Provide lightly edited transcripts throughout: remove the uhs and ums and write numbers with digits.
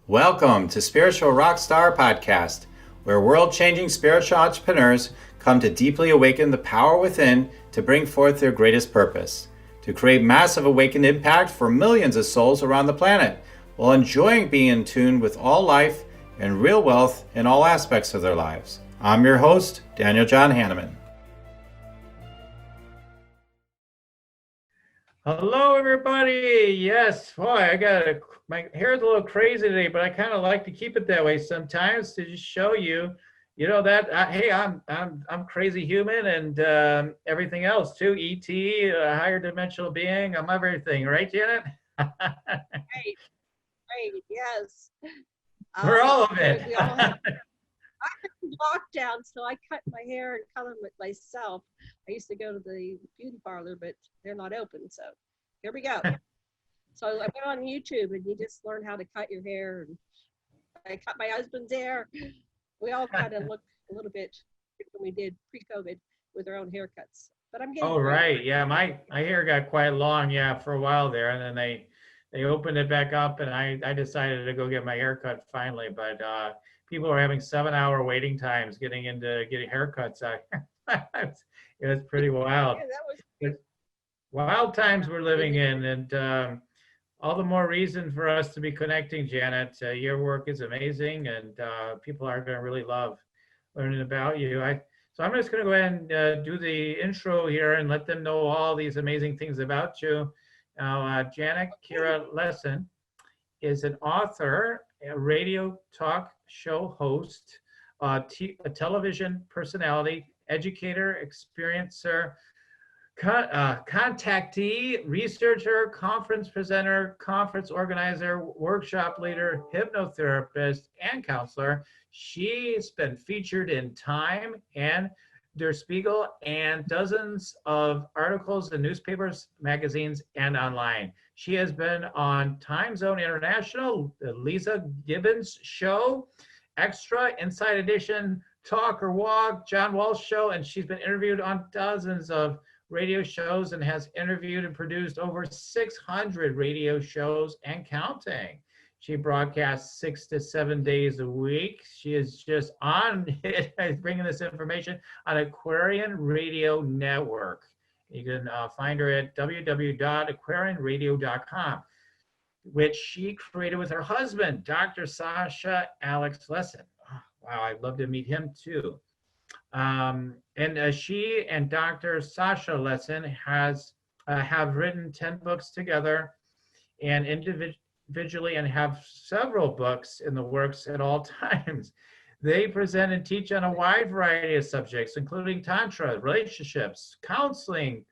Welcome to Spiritual Rockstar Podcast, where world-changing spiritual entrepreneurs come to deeply awaken the power within to bring forth their greatest purpose, to create massive awakened impact for millions of souls around the planet, while enjoying being in tune with all life and real wealth in all aspects of their lives. I'm your host, Daniel John Hanneman. Hello, everybody. Yes, boy, my hair's a little crazy today, but I kind of like to keep it that way sometimes to just show you, that hey, I'm crazy human and everything else too. ET, a higher dimensional being. I'm everything, right, Janet? Right, right, yes. We're all of it. We all have lockdown, so I cut my hair and color it myself. I used to go to the beauty parlor, but they're not open, so here we go. So I went on YouTube and you just learn how to cut your hair. And I cut my husband's hair. We all kind of look a little bit when we did pre-COVID with our own haircuts. But I'm getting right. Yeah, my hair got quite long, for a while there, and then they opened it back up, and I decided to go get my hair cut finally. But people are having 7-hour waiting times getting haircuts. It was pretty wild. Yeah, that was wild times we're living in, and all the more reason for us to be connecting, Janet. Your work is amazing, and people are going to really love learning about you. So I'm just going to go ahead and do the intro here and let them know all these amazing things about you. Now, Janet Kira Lessin is an author, a radio talk show host, a television personality, educator, experiencer, contactee, researcher, conference presenter, conference organizer, workshop leader, hypnotherapist, and counselor. She's been featured in Time and Der Spiegel and dozens of articles in newspapers, magazines, and online. She has been on Time Zone International, the Lisa Gibbons Show, Extra, Inside Edition, Talk or Walk, John Walsh Show, and she's been interviewed on dozens of radio shows and has interviewed and produced over 600 radio shows and counting. She broadcasts 6 to 7 days a week. She is just on it, bringing this information on Aquarian Radio Network. You can find her at www.aquarianradio.com, which she created with her husband, Dr. Sasha Alex Lessin. Oh, wow, I'd love to meet him too. And she and Dr. Sasha Lessin have written 10 books together and individually, and have several books in the works at all times. They present and teach on a wide variety of subjects, including Tantra, relationships, counseling,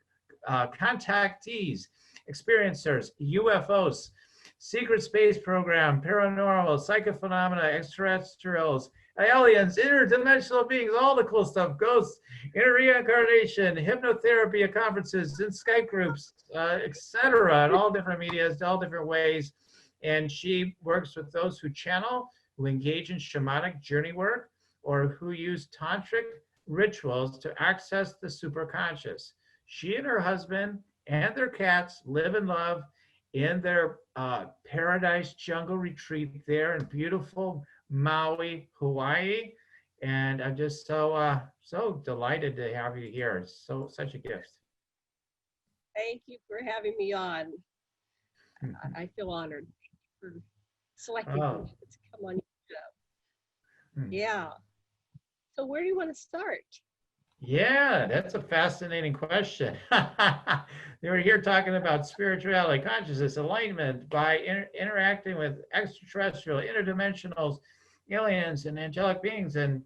contactees, experiencers, UFOs, secret space program, paranormal, psychophenomena, extraterrestrials, aliens, interdimensional beings, all the cool stuff, ghosts, reincarnation, hypnotherapy at conferences, in Skype groups, etc., in all different medias, all different ways. And she works with those who channel, who engage in shamanic journey work, or who use tantric rituals to access the superconscious. She and her husband and their cats live and love in their paradise jungle retreat there in beautiful Maui, Hawaii, and I'm just so delighted to have you here. It's such a gift. Thank you for having me on. I feel honored for selecting me to come on your show. Yeah. So where do you want to start? Yeah, that's a fascinating question. They were here talking about spirituality, consciousness, enlightenment by interacting with extraterrestrial, interdimensionals, aliens, and angelic beings. And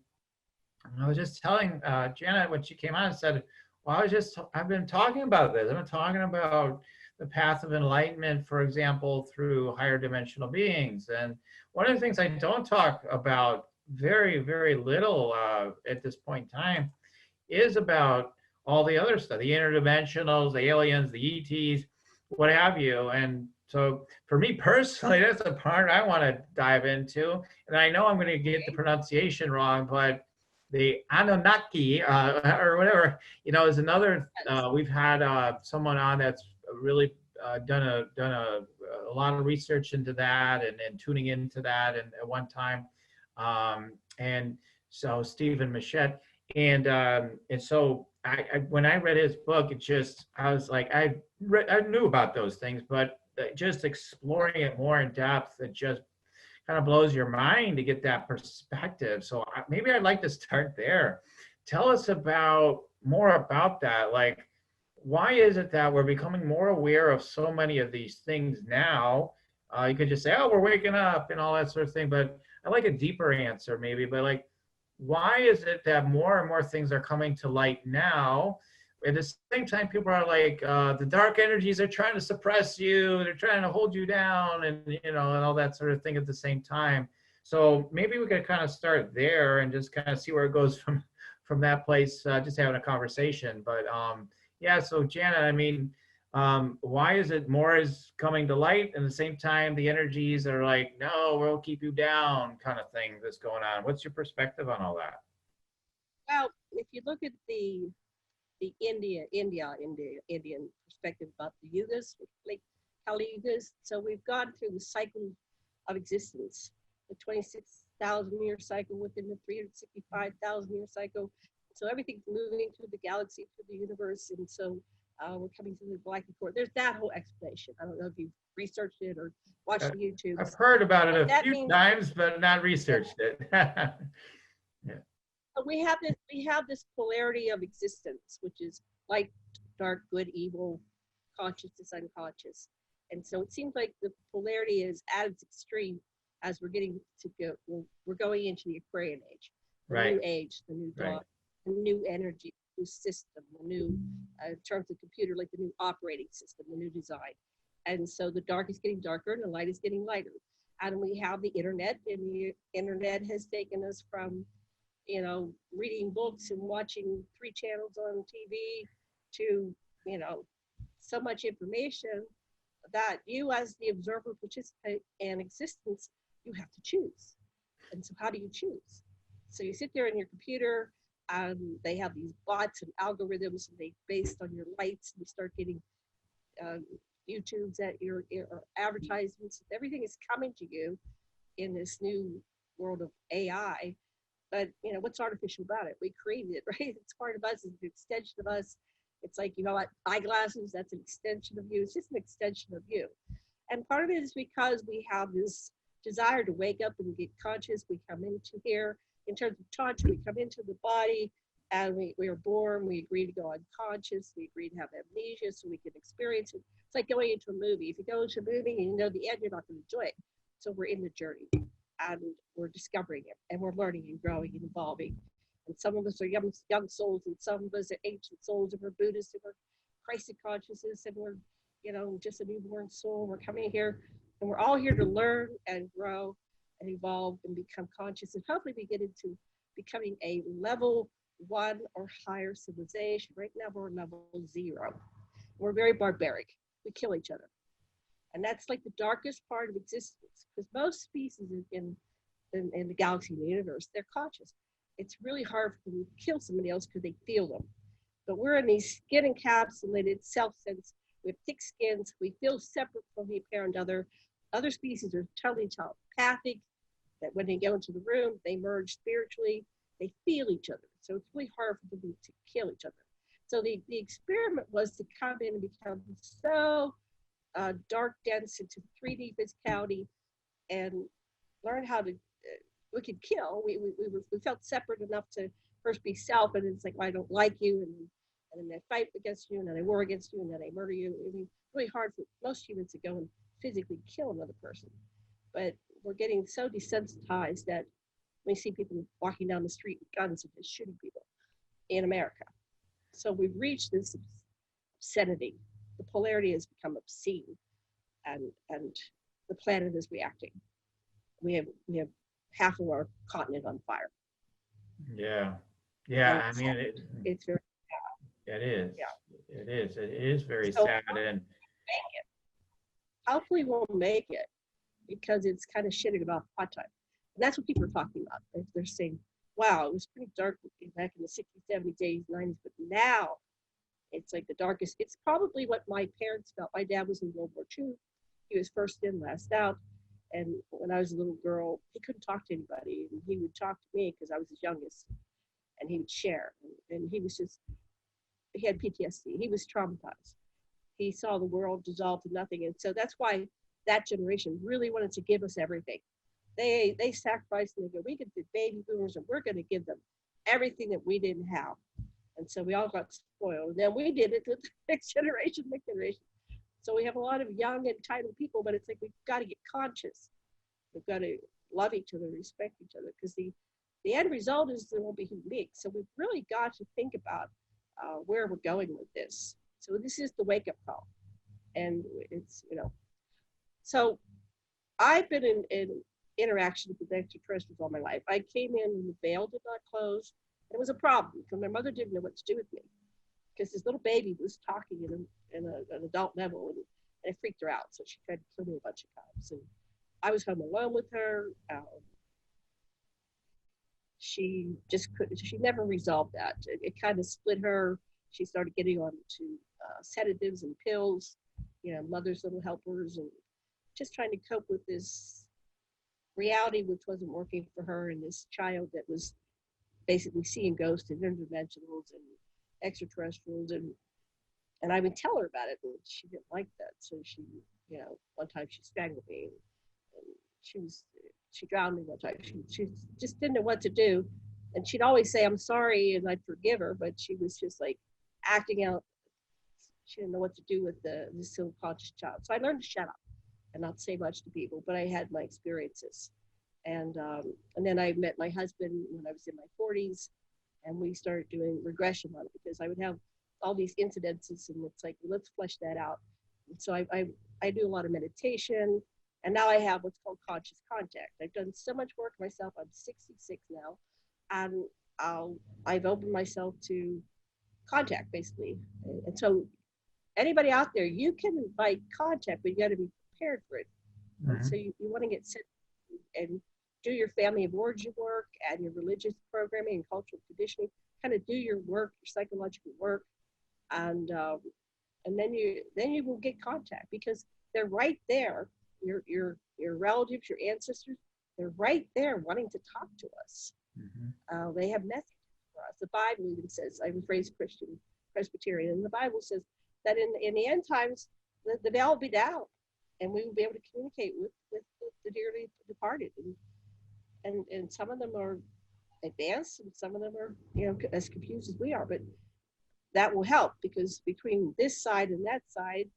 I was just telling Janet when she came on and said, well, I've been talking about this. I've been talking about the path of enlightenment, for example, through higher dimensional beings. And one of the things I don't talk about very, very little at this point in time is about all the other stuff, the interdimensionals, the aliens, the ETs, what have you. And so for me personally, that's a part I want to dive into. And I know I'm going to get the pronunciation wrong, but the Anunnaki or whatever, is another, we've had someone on that's really a lot of research into that and tuning into that and at one time, and so Stephen Machette, and so when I read his book, it just I was like I knew about those things, but just exploring it more in depth, it just kind of blows your mind to get that perspective. So maybe I'd like to start there. Tell us about more about that. Like, why is it that we're becoming more aware of so many of these things now? You could just say, "Oh, we're waking up" and all that sort of thing, but I like a deeper answer, maybe. But like, why is it that more and more things are coming to light now? At the same time, people are like, the dark energies are trying to suppress you, they're trying to hold you down, and and all that sort of thing at the same time. So maybe we could kind of start there and just kind of see where it goes from that place, just having a conversation. But yeah, so Jana, I mean, why is it more is coming to light, and at the same time the energies are like, no, we'll keep you down, kind of thing that's going on? What's your perspective on all that? Well, if you look at the Indian perspective about the yugas, like Kali yugas. So we've gone through the cycle of existence, the 26,000 year cycle within the 365,000 year cycle. So everything's moving through the galaxy, through the universe, and so we're coming to the black core. There's that whole explanation. I don't know if you've researched it or watched the YouTube. I've heard about it a That few times, but not researched it. Yeah. We have this polarity of existence, which is light, dark, good, evil, consciousness, unconscious. And so it seems like the polarity is at its extreme as we're getting to go. We're going into the Aquarian age, the Right. new age, the new dawn, the new energy, the new system, the new, in terms of computer, like the new operating system, the new design. And so the dark is getting darker and the light is getting lighter. And we have the internet, and the internet has taken us from reading books and watching 3 channels on TV to, so much information that you as the observer, participant in existence, you have to choose. And so how do you choose? So you sit there in your computer, they have these bots and algorithms, and they based on your lights, and you start getting YouTubes at your advertisements. Everything is coming to you in this new world of AI. But what's artificial about it? We created it, right? It's part of us. It's an extension of us. It's like, like eyeglasses, that's an extension of you. It's just an extension of you. And part of it is because we have this desire to wake up and get conscious. We come into here, in terms of Tantra, we come into the body, and we are born, we agree to go unconscious, we agree to have amnesia so we can experience it. It's like going into a movie. If you go into a movie and you know the end, you're not going to enjoy it. So we're in the journey. And we're discovering it, and we're learning and growing and evolving. And some of us are young souls, and some of us are ancient souls, and we're Buddhists, and we're Christ consciousness, and we're, just a newborn soul. We're coming here, and we're all here to learn and grow and evolve and become conscious, and hopefully we get into becoming a level 1 or higher civilization. Right now we're level 0. We're very barbaric. We kill each other. And that's like the darkest part of existence, because most species in the galaxy and the universe, they're conscious. It's really hard for them to kill somebody else because they feel them. But we're in these skin encapsulated self-sense. We have thick skins. We feel separate from the apparent other. Other species are totally telepathic, that when they go into the room, they merge spiritually. They feel each other. So it's really hard for them to kill each other. So the experiment was to come in and become so dark, dense into 3D physicality, and learn how to, we could kill. We felt separate enough to first be self, and it's like, well, I don't like you, and then they fight against you, and then they war against you, and then they murder you. I mean, it's really hard for most humans to go and physically kill another person. But we're getting so desensitized that we see people walking down the street with guns and just shooting people in America. So we've reached this obscenity. The polarity has become obscene, and the planet is reacting. We have half of our continent on fire. Yeah. I mean, it's very sad. It is. Yeah. It is. It is very sad. And hopefully we'll make it, because it's kind of shitting about hot time. And that's what people are talking about. They're saying, wow, it was pretty dark back in the 60s, 70s, 80s, 90s, but now It's like the darkest. It's probably what my parents felt. My dad was in World War II. He was first in, last out. And when I was a little girl, he couldn't talk to anybody. And he would talk to me because I was his youngest. And he would share. And he was just, he had PTSD. He was traumatized. He saw the world dissolve to nothing. And so that's why that generation really wanted to give us everything. They sacrificed and they go, we get the baby boomers and we're going to give them everything that we didn't have. And so we all got spoiled. And then we did it with the next generation. So we have a lot of young, entitled people, but it's like we've got to get conscious. We've got to love each other, respect each other, because the end result is there won't be human beings. So we've really got to think about where we're going with this. So this is the wake-up call. And it's, so I've been in interaction with extraterrestrials all my life. I came in and the veil did not close. It was a problem because my mother didn't know what to do with me because this little baby was talking in an adult level and it freaked her out. So she tried to kill me a bunch of times. And I was home alone with her. She just couldn't, she never resolved that. It kind of split her. She started getting on to sedatives and pills, mother's little helpers, and just trying to cope with this reality which wasn't working for her, and this child that was basically seeing ghosts and interdimensionals and extraterrestrials, and I would tell her about it, and she didn't like that. So she, one time she strangled me, and she drowned me one time. She just didn't know what to do, and she'd always say I'm sorry, and I'd forgive her, but she was just like acting out. She didn't know what to do with this subconscious child. So I learned to shut up and not say much to people, but I had my experiences. And then I met my husband when I was in my 40s, and we started doing regression on it because I would have all these incidences, and it's like, let's flesh that out. And so I do a lot of meditation, and now I have what's called conscious contact. I've done so much work myself. I'm 66 now, and I've opened myself to contact, basically. And so anybody out there, you can invite contact, but you got to be prepared for it. Mm-hmm. So you want to get set and do your family of origin work and your religious programming and cultural conditioning, kind of do your work, your psychological work, and then you will get contact because they're right there. Your relatives, your ancestors, they're right there wanting to talk to us. Mm-hmm. They have messages for us. The Bible even says, I'm raised Christian, Presbyterian, and the Bible says that in the end times, the veil will be down, and we will be able to communicate with the dearly departed. And some of them are advanced, and some of them are, as confused as we are. But that will help because between this side and that side,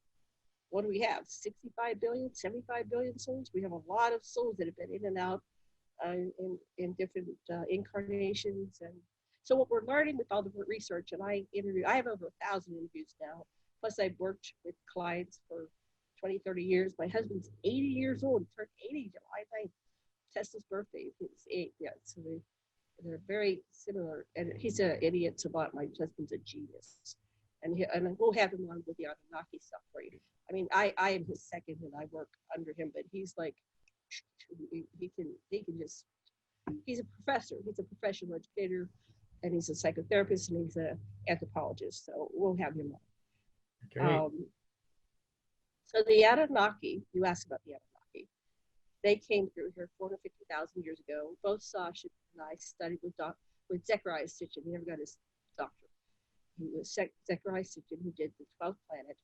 what do we have? 65 billion, 75 billion souls. We have a lot of souls that have been in and out in different incarnations. And so what we're learning with all the research, and I have over 1,000 interviews now. Plus I've worked with clients for 20, 30 years. My husband's 80 years old, turned 80 July 9th. Tessa's birthday is 8. Yeah, so they're very similar. And he's an idiot savant. My husband's a genius. And we'll have him on with the Anunnaki stuff for you. I mean, I am his second and I work under him, but he's like, he can just, he's a professor. He's a professional educator, and he's a psychotherapist, and he's an anthropologist. So we'll have him on. Okay. So the Anunnaki, you asked about the Anunnaki. They came through here 450,000 years ago. Both Sasha and I studied with Zechariah Sitchin. He never got his doctorate. He was Zechariah Sitchin, who did the 12th planet.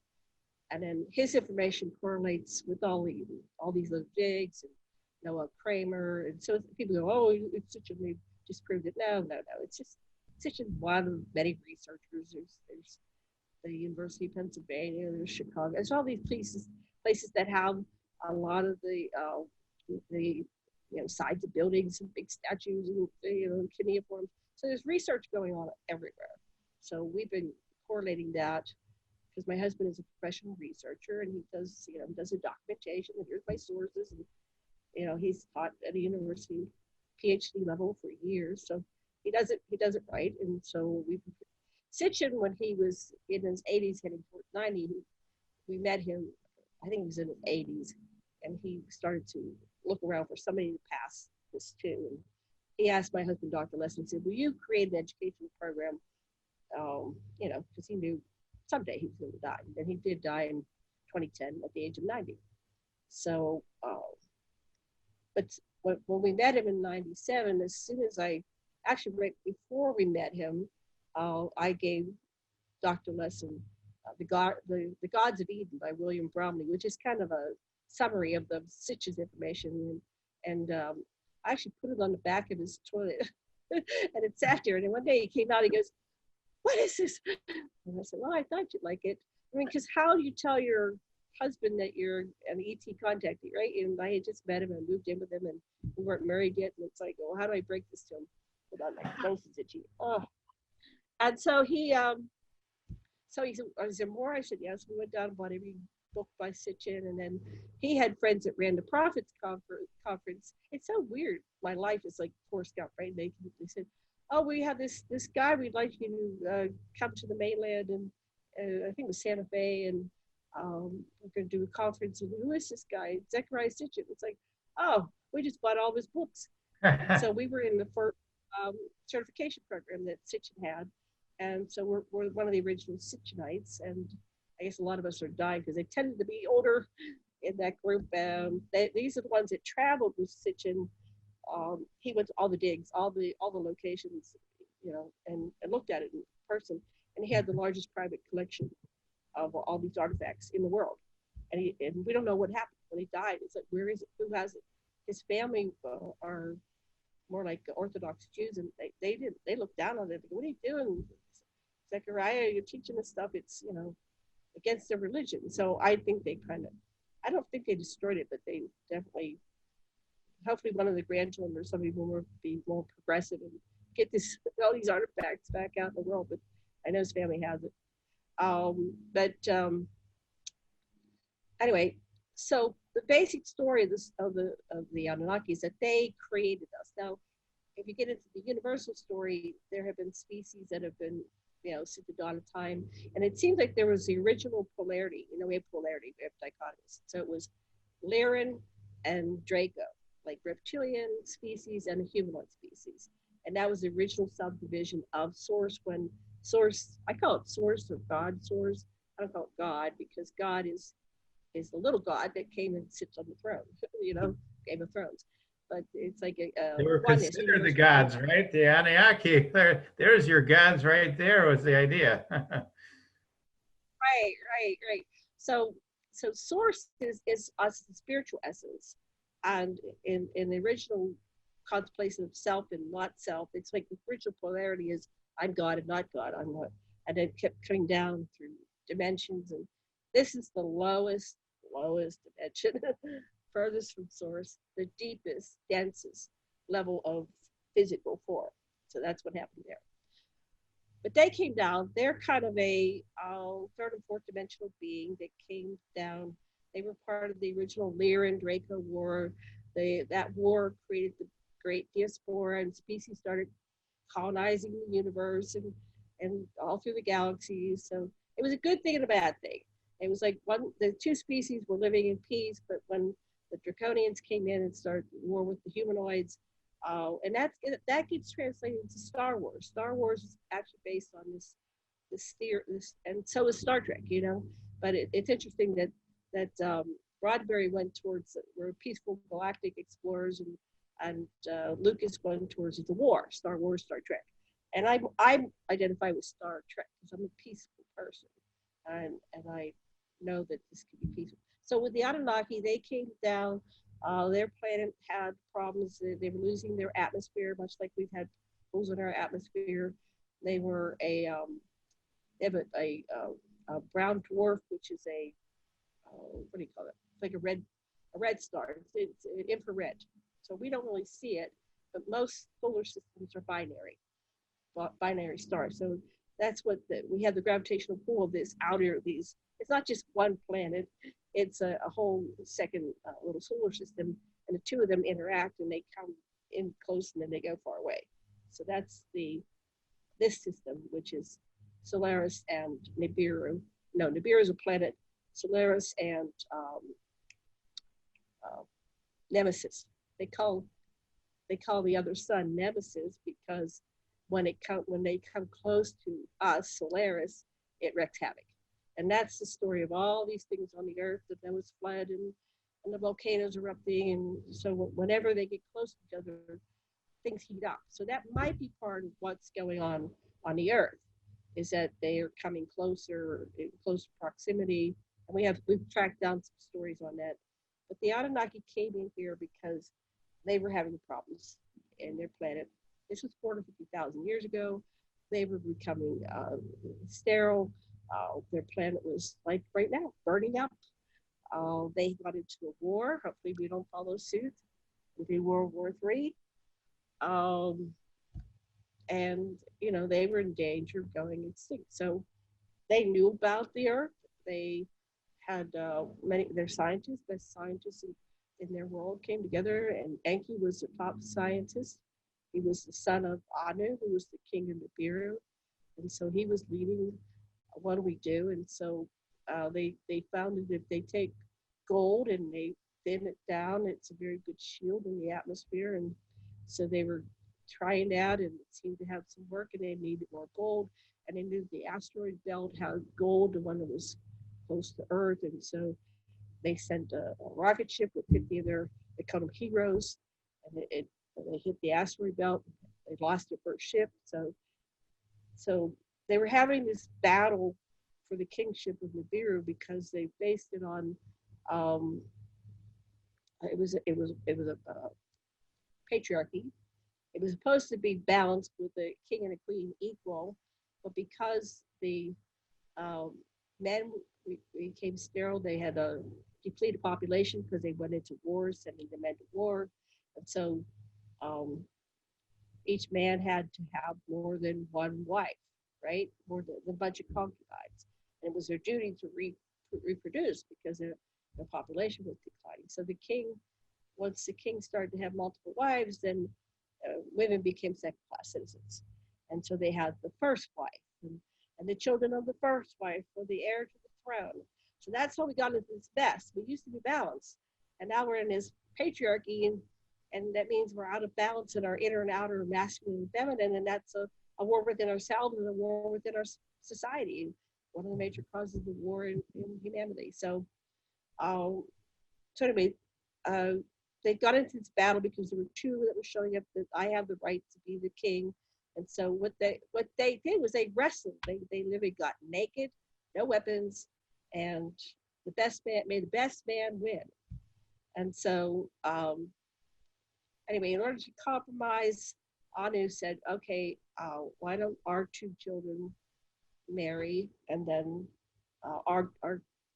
And then his information correlates with all these little jigs and Noah Kramer. And so people go, oh, it's Sitchin, we just proved it. No. It's just Sitchin's one of many researchers. There's the University of Pennsylvania, there's Chicago. There's all these places that have a lot of the sides of buildings and big statues and cuneiforms. So there's research going on everywhere. So we've been correlating that because my husband is a professional researcher, and he does a documentation, and here's my sources, and he's taught at a university PhD level for years, so he does it right. And so Sitchin, when he was in his 80s, heading toward 90, we met him, I think he was in his 80s, and he started to look around for somebody to pass this to. And he asked my husband, Dr. Lessin, he said, will you create an educational program? Because he knew someday he was going to die. And he did die in 2010 at the age of 90. So, but when we met him in 97, as soon as actually right before we met him, I gave Dr. Lessin the Gods of Eden by William Bromley, which is kind of a summary of the Sitchin's information. And I actually put it on the back of his toilet and it sat there. And then one day he came out, he goes, "What is this?" And I said, "Well, I thought you'd like it." I mean, because how do you tell your husband that you're an ET contactee, right? And I had just met him and moved in with him and we weren't married yet. And it's like, well, how do I break this to him without like doses itchy? Oh. And so he said, "Is there more?" I said, "Yes." We went down and bought every book by Sitchin. And then he had friends that ran the Prophets Conference. It's so weird. My life is like Forrest Gump, right? They said, "Oh, we have this guy. We'd like you to come to the mainland." And I think it was Santa Fe. And we're going to do a conference. And who is this guy? Zechariah Sitchin. It's like, oh, we just bought all of his books. So we were in the first certification program that Sitchin had. And so we're one of the original Sitchinites. And I guess a lot of us are dying because they tended to be older in that group. These are the ones that traveled with Sitchin. He went to all the digs, all the locations, you know, and looked at it in person. And he had the largest private collection of all these artifacts in the world. And we don't know what happened when he died. It's like, where is it? Who has it? His family are more like Orthodox Jews, and they look down on it. What are you doing, Zechariah? You're teaching this stuff. It's, you know, against their religion. So I think I don't think they destroyed it, but they definitely, hopefully one of the grandchildren or somebody will be more progressive and get all these artifacts back out in the world. But I know his family has it. Anyway, so the basic story of the Anunnaki is that they created us. Now, if you get into the universal story, there have been species that have been, you know, since the dawn of time, and it seems like there was the original polarity. You know, we have polarity, we have dichotomies. So it was Lyran and Draco, like reptilian species and a humanoid species, and that was the original subdivision of Source. When Source, I call it Source or God Source. I don't call it God because God is the little God that came and sits on the throne, you know, Game of Thrones. But it's like they were considered the gods, right? The Anunnaki. There's your gods right there. Was the idea? Right. So Source is us, the spiritual essence, and in the original contemplation of self and not self, it's like the original polarity is I'm God and not God. I'm what, and it kept coming down through dimensions, and this is the lowest dimension, furthest from Source, the deepest, densest level of physical form. So that's what happened there. But they came down. They're kind of a third and fourth dimensional being that came down. They were part of the original Lyran Draco War. That war created the great diaspora, and species started colonizing the universe and all through the galaxies. So it was a good thing and a bad thing. It was like the two species were living in peace, but when the Draconians came in and started war with the humanoids, and that gets translated into Star Wars. Star Wars is actually based on this, and so is Star Trek, you know. But it's interesting that Roddenberry went towards we're peaceful galactic explorers, and Lucas went towards the war, Star Wars, Star Trek. And I identify with Star Trek because I'm a peaceful person, and I know that this can be peaceful. So with the Anunnaki, they came down. Their planet had problems. They were losing their atmosphere, much like we've had holes in our atmosphere. They were they have a brown dwarf, which is what do you call it? It's like a red star. It's infrared, so we don't really see it. But most solar systems are binary stars. So that's what we have the gravitational pull of this outer these. It's not just one planet. It's a whole second little solar system, and the two of them interact, and they come in close, and then they go far away. So that's this system, which is Solaris and Nibiru. No, Nibiru is a planet. Solaris and Nemesis. They call the other sun Nemesis because when they come close to us, Solaris, it wreaks havoc. And that's the story of all these things on the earth, that there was flood and the volcanoes erupting. And so whenever they get close to each other, things heat up. So that might be part of what's going on the earth, is that they are coming closer, in closer proximity. And we've tracked down some stories on that. But the Anunnaki came in here because they were having problems in their planet. This was 450,000 years ago. They were becoming sterile. Their planet was, like right now, burning up. They got into a war. Hopefully we don't follow suit. It'll be World War III. And, you know, they were in danger of going extinct. So they knew about the Earth. They had many, their scientists, best scientists in their world came together, and Enki was the top scientist. He was the son of Anu, who was the king of Nibiru. And so he was leading, what do we do? And so they found that if they take gold and they thin it down, it's a very good shield in the atmosphere. And so they were trying it out, and it seemed to have some work, and they needed more gold. And they knew the asteroid belt had gold, the one that was close to Earth. And so they sent a rocket ship with 50 of they called them heroes, and they hit the asteroid belt. They lost their first ship. So they were having this battle for the kingship of Nibiru because they based it on it was a patriarchy. It was supposed to be balanced with the king and the queen equal, but because the men became sterile, they had a depleted population because they went into war, sending the men to war. And so each man had to have more than one wife, right? More than a bunch of concubines. And it was their duty to reproduce because the population was declining. So the king, once the king started to have multiple wives, then women became second-class citizens. And so they had the first wife, and the children of the first wife were the heir to the throne. So that's how we got into this mess. We used to be balanced, and now we're in this patriarchy, and that means we're out of balance in our inner and outer masculine and feminine, and that's a war within ourselves and a war within our society. One of the major causes of war in humanity. So anyway, they got into this battle because there were two that were showing up that I have the right to be the king. And so what they did was they wrestled. They literally got naked, no weapons, and the best man made the best man win. And so anyway, in order to compromise, Anu said, okay, why don't our two children marry, and then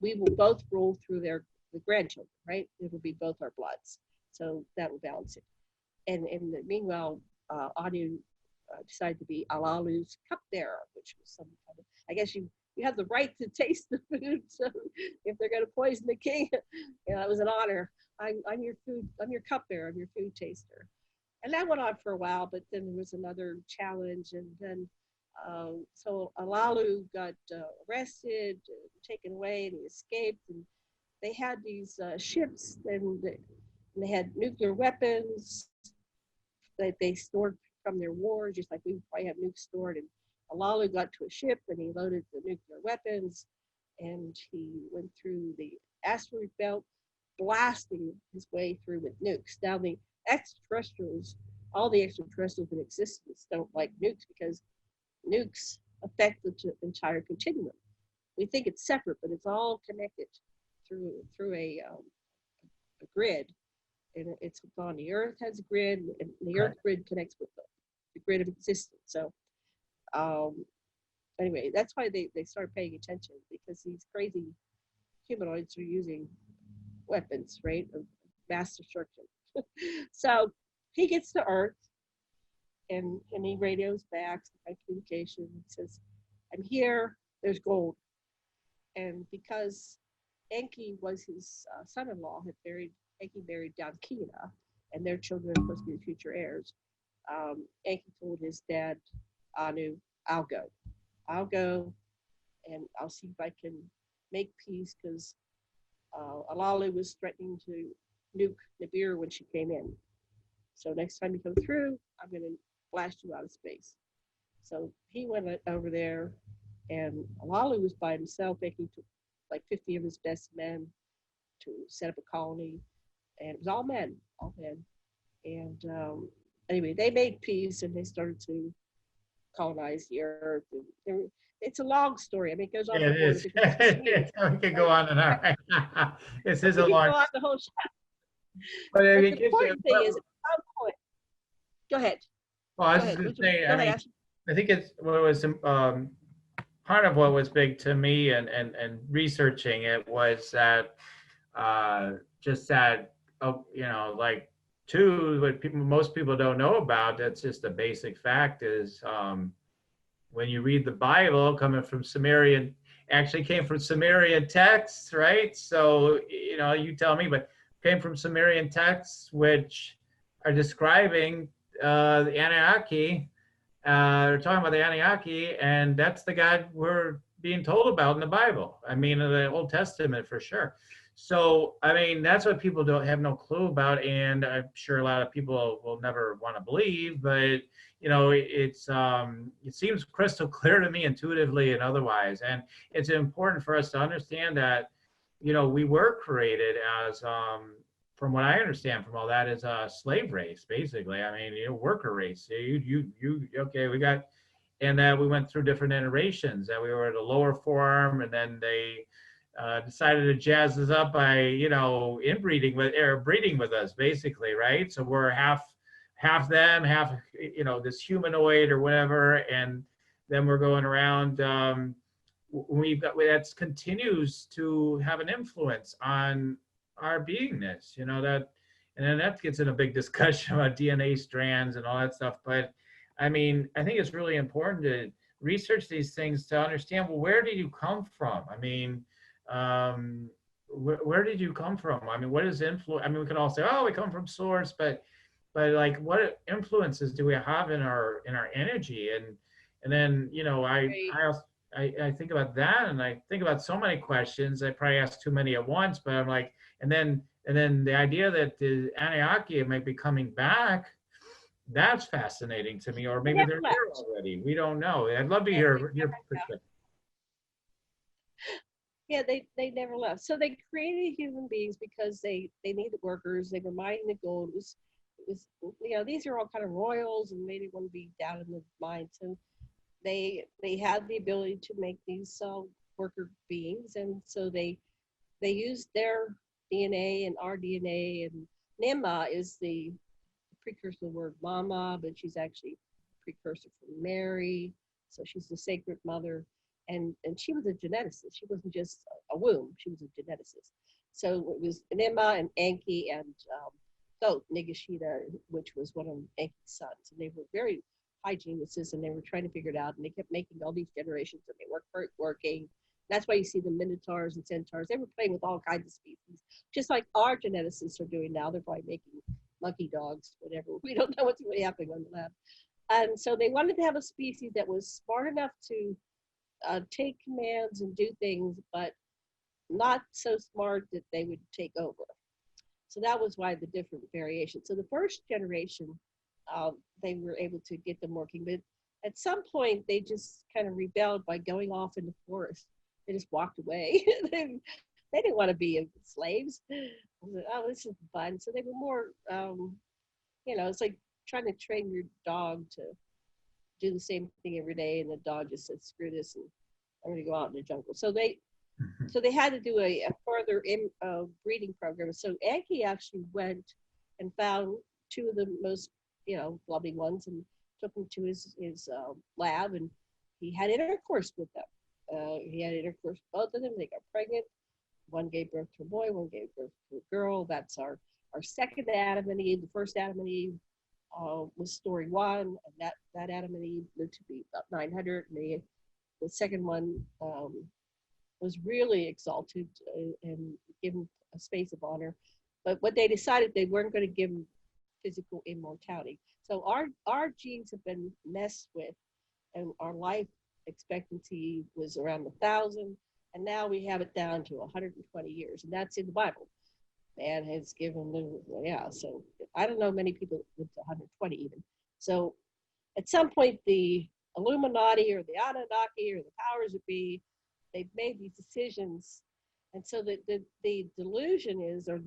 we will both rule through the grandchildren, right? It will be both our bloods. So that will balance it. And in the meanwhile, Anu decided to be Alalu's cupbearer, which was some kind of, I guess you have the right to taste the food. So if they're going to poison the king, you know, it was an honor. I'm your food, I'm your cupbearer, I'm your food taster. And that went on for a while, but then there was another challenge, and then so Alalu got arrested, taken away, and he escaped. And they had these ships, and they had nuclear weapons that they stored from their wars, just like we probably have nukes stored. And Alalu got to a ship, and he loaded the nuclear weapons, and he went through the asteroid belt, blasting his way through with nukes. Now the extraterrestrials, all the extraterrestrials in existence don't like nukes because nukes affect the entire continuum. We think it's separate, but it's all connected through a grid. And it's on the Earth has a grid, and the Earth grid connects with the grid of existence. So anyway, that's why they started paying attention, because these crazy humanoids are using weapons, right, of mass destruction. So he gets to Earth, and he radios back by communication and says, I'm here, there's gold. And because Enki was his son-in-law, Enki married Kira, and their children are supposed to be the future heirs. Enki told his dad, Anu, I'll go, and I'll see if I can make peace, because Alalu was threatening to nuke Nibiru when she came in. So next time you come through, I'm going to blast you out of space. So he went over there, And Alalu was by himself, making like 50 of his best men to set up a colony. And it was all men, all men. And anyway, they made peace and they started to colonize the earth. And it's a long story. I mean, it goes on Yeah, for it more than is. 56 years. We could go on and on. This is a We could long, go on the whole show. but I But mean, the important thing is, at some point, go ahead. well, I Go was just ahead. going to say, Go I ahead, mean, Ashley. I think it's what was part of what was big to me and researching it was that just that like what most people don't know about, that's just a basic fact, is when you read the Bible coming from Sumerian, actually came from Sumerian texts, right? So, you tell me, but came from Sumerian texts, which are describing the Anunnaki. They're talking about the Anunnaki, and that's the God we're being told about in the Bible. I mean, in the Old Testament for sure. So, I mean, that's what people don't have no clue about, and I'm sure a lot of people will never want to believe. But it seems crystal clear to me intuitively and otherwise, and it's important for us to understand that we were created as from what I understand from all that, is a slave race, basically. I mean, worker race. Okay, and that we went through different iterations. That we were at a lower form, and then they decided to jazz us up by inbreeding with or breeding with us, basically, right? So we're half them, half this humanoid or whatever, and then we're going around. We've got that continues to have an influence on our beingness, that, and then that gets in a big discussion about DNA strands and all that stuff. But I mean, I think it's really important to research these things to understand, well, where did you come from? I mean, where did you come from? I mean, what is influence? I mean, we can all say, oh, we come from source, but like, what influences do we have in our energy? And then Right. I think about that, and I think about so many questions. I probably ask too many at once, but I'm like, and then the idea that the Anunnaki might be coming back, that's fascinating to me. Or They maybe never they're here left. already. We don't know. I'd love to Yeah, they hear your never left. perspective. Yeah, they never left. So they created human beings because they needed workers. They were mining the gold. It was these are all kind of royals, and they didn't want to be down in the mines. So they had the ability to make these worker beings, and so they used their DNA and our DNA. And Nema is the precursor to the word mama, but she's actually a precursor from Mary. So she's the sacred mother. And she was a geneticist. She wasn't just a womb, she was a geneticist. So it was Nema and Enki and Nagashita, which was one of Enki's sons. And they were very high geniuses, and they were trying to figure it out. And they kept making all these generations, and they weren't working. That's why you see the minotaurs and centaurs. They were playing with all kinds of species, just like our geneticists are doing now. They're probably making monkey dogs, whatever. We don't know what's really happening on the lab. And so they wanted to have a species that was smart enough to take commands and do things, but not so smart that they would take over. So that was why the different variations. So the first generation, they were able to get them working, but at some point they just kind of rebelled by going off in the forest. They just walked away. They didn't want to be slaves. Oh, this is fun. So they were more, it's like trying to train your dog to do the same thing every day, and the dog just said, "Screw this, and I'm going to go out in the jungle." So they had to do a further breeding program. So Enki actually went and found two of the most loving ones and took them to his lab, and he had intercourse with them. He had intercourse with both of them. They got pregnant. One gave birth to a boy, one gave birth to a girl. That's our second Adam and Eve. The first Adam and Eve was story one, and that Adam and Eve lived to be about 900. And the second one was really exalted and given a space of honor. But what they decided, they weren't going to give him physical immortality. So our genes have been messed with, and our life expectancy was around 1,000, and now we have it down to 120 years, and that's in the Bible. Man has given them, so I don't know many people live to 120 even. So at some point, the Illuminati or the Anunnaki or the powers that be, they've made these decisions. And so the delusion is, or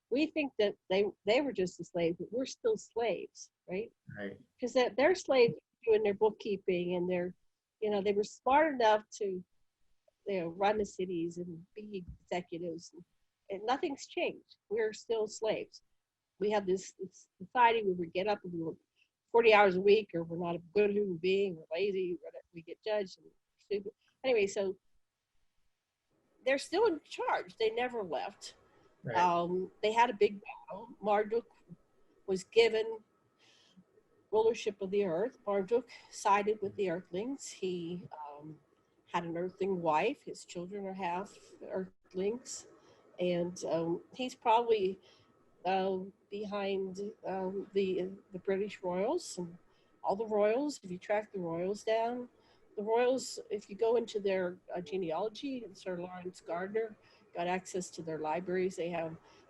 we think that they were just a slave, but we're still slaves, right? Right. Because they're slaves doing their bookkeeping, and they were smart enough to, run the cities and be executives, and nothing's changed. We're still slaves. We have this society where we get up and we work 40 hours a week, or we're not a good human being, we're lazy, we get judged and we're stupid. Anyway, so they're still in charge. They never left. Right. They had a big battle. Marduk was given rulership of the earth. Marduk sided with the earthlings. He had an earthling wife. His children are half earthlings. And he's probably behind the British royals and all the royals. If you track the royals down, the royals, if you go into their genealogy, and Sir Lawrence Gardner got access to their libraries. I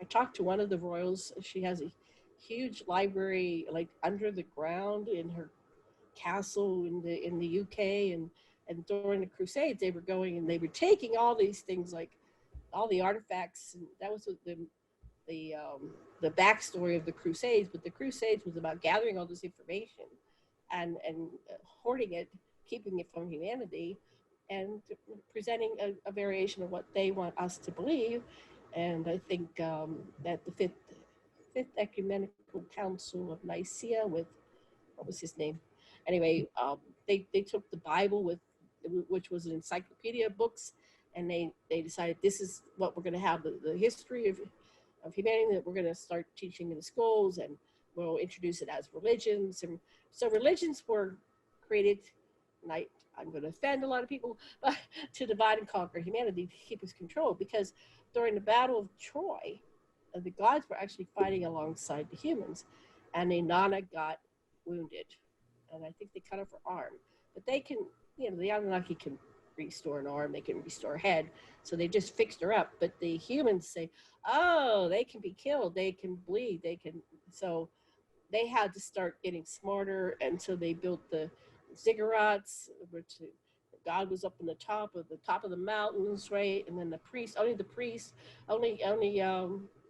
talked to one of the royals. She has a huge library like under the ground in her castle in the UK, and during the Crusades they were going and they were taking all these things, like all the artifacts, and that was the backstory of the Crusades. But the Crusades was about gathering all this information and hoarding it, keeping it from humanity, and presenting a variation of what they want us to believe. And I think that the fifth ecumenical council of Nicaea, with what was his name? Anyway, they took the Bible, which was an encyclopedia of books, and they decided this is what we're going to have, the history of humanity, that we're going to start teaching in the schools, and we'll introduce it as religions. And so religions were created, and I'm going to offend a lot of people, but to divide and conquer humanity, to keep us controlled. Because during the Battle of Troy, the gods were actually fighting alongside the humans, and Inanna got wounded, and I think they cut off her arm. But they can, the Anunnaki can restore an arm, they can restore a head, so they just fixed her up. But the humans say, oh, they can be killed, they can bleed, so they had to start getting smarter, and so they built the ziggurats, which God was up on the top of the mountains, right? And then the priest, only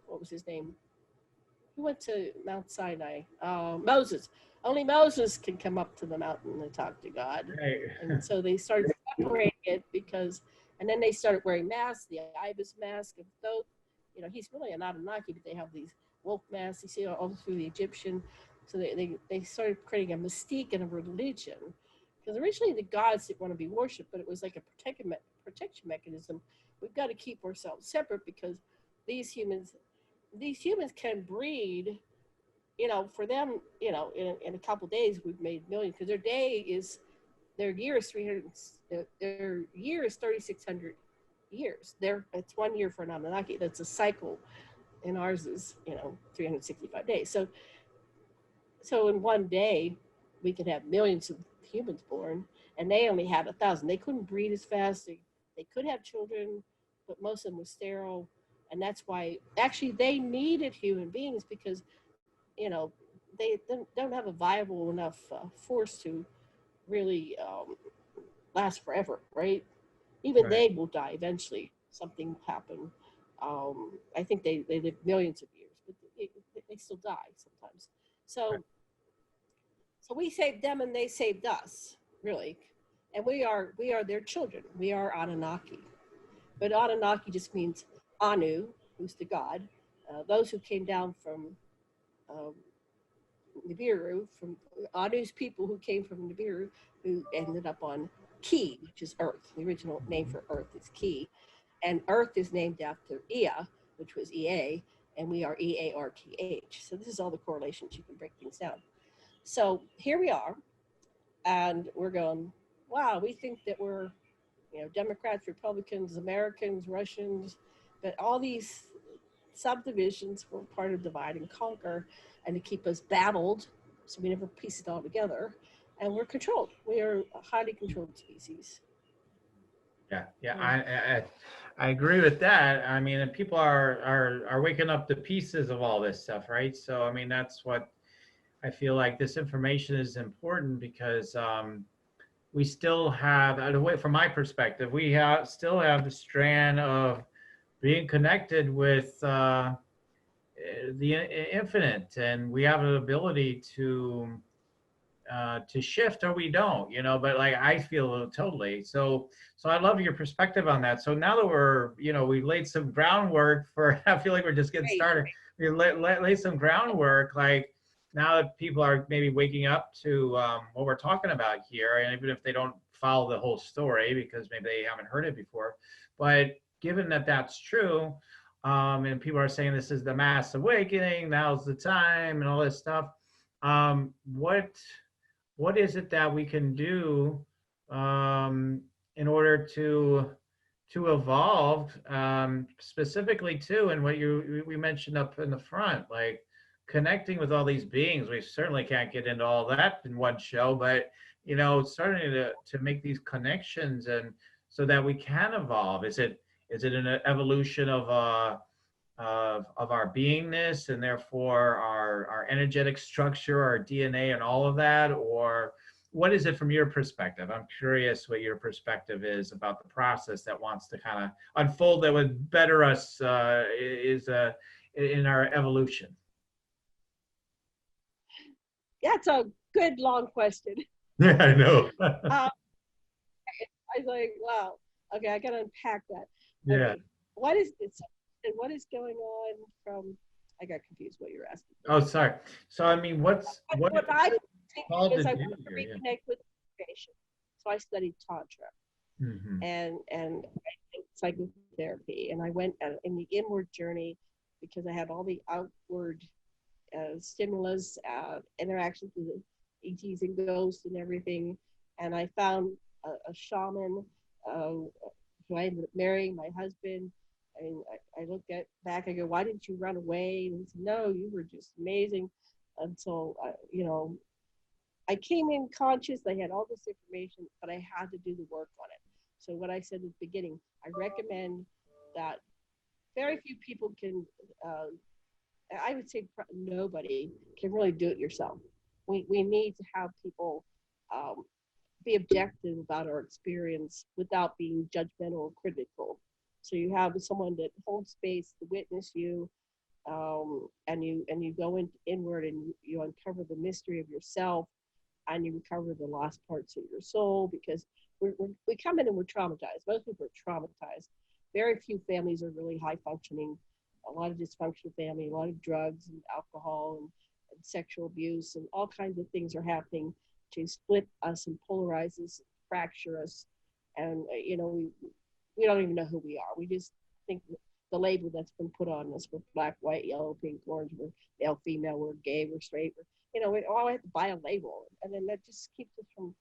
what was his name? Who went to Mount Sinai? Moses. Only Moses can come up to the mountain and talk to God. Right. And so they started separating it and then they started wearing masks, the ibis mask of Thoth. He's really an Anunnaki, but they have these wolf masks. You see all through the Egyptian. So they started creating a mystique and a religion. Because originally the gods didn't want to be worshipped, but it was like a protection mechanism. We've got to keep ourselves separate because these humans can breed, for them, in a couple of days we've made millions, because their year is 3,600 years. It's 1 year for an Anunnaki. That's a cycle, and ours is 365 days. So in one day we could have millions of humans born, and they only had 1,000. They couldn't breed as fast. They could have children, but most of them were sterile. And that's why actually they needed human beings, because they don't have a viable enough force to really last forever, right? Even they will die eventually. Something will happen. I think they live millions of years, but they still die sometimes. So we saved them and they saved us, really. And we are their children. We are Anunnaki. But Anunnaki just means Anu, who's the god. Those who came down from Nibiru, from Anu's people who came from Nibiru, who ended up on Ki, which is Earth. The original name for Earth is Ki. And Earth is named after Ea, which was EA, and we are EARTH. So this is all the correlations. You can break things down. So here we are, and we're going, wow, we think that we're, Democrats, Republicans, Americans, Russians, but all these subdivisions were part of divide and conquer, and to keep us battled, so we never piece it all together, and we're controlled. We are a highly controlled species. Yeah. I agree with that. I mean, and people are waking up the pieces of all this stuff, right? So I mean, that's what I feel like. This information is important because we still have, from my perspective, still have the strand of being connected with the infinite, and we have an ability to shift, or we don't, but like I feel totally. So I love your perspective on that. So now that we laid some groundwork for, I feel like we're just getting Great. started. We laid some groundwork, like now that people are maybe waking up to what we're talking about here, and even if they don't follow the whole story because maybe they haven't heard it before, but given that that's true, and people are saying this is the mass awakening, now's the time, and all this stuff, um, what what is it that we can do in order to evolve, specifically too, and what we mentioned up in the front, like connecting with all these beings. We certainly can't get into all that in one show, but starting to make these connections, and so that we can evolve. Is it an evolution of our beingness, and therefore our energetic structure, our DNA, and all of that? Or what is it from your perspective? I'm curious what your perspective is about the process that wants to kind of unfold that would better us in our evolution. Yeah, it's a good long question. Yeah, I know. I was like, wow, okay, I gotta unpack that. Yeah. Okay, what is it? And what is going on from? I got confused what you're asking. Oh, sorry. So I mean, what I think called is to I do want to here? reconnect with creation. So I studied Tantra Mm-hmm. and psychotherapy, and I went in the inward journey because I had all the outward stimulus, interactions with ETs and ghosts and everything, and I found a shaman who I ended up marrying, my husband. And I looked back, I go, why didn't you run away? And he said, no, you were just amazing. And so, I came in conscious. I had all this information, but I had to do the work on it. So what I said at the beginning, I recommend that very few people can, I would say nobody can really do it yourself. We need to have people be objective about our experience without being judgmental or critical. So you have someone that holds space to witness you, and you go inward and you uncover the mystery of yourself, and you recover the lost parts of your soul, because we come in and we're traumatized. Most people are traumatized. Very few families are really high functioning. A lot of dysfunctional family, a lot of drugs and alcohol and sexual abuse, and all kinds of things are happening to split us and polarize us, fracture us, and we don't even know who we are. We just think the label that's been put on us, we're black, white, yellow, pink, orange, we're male, female, we're gay, we're straight, we all have to buy a label, and then that just keeps us from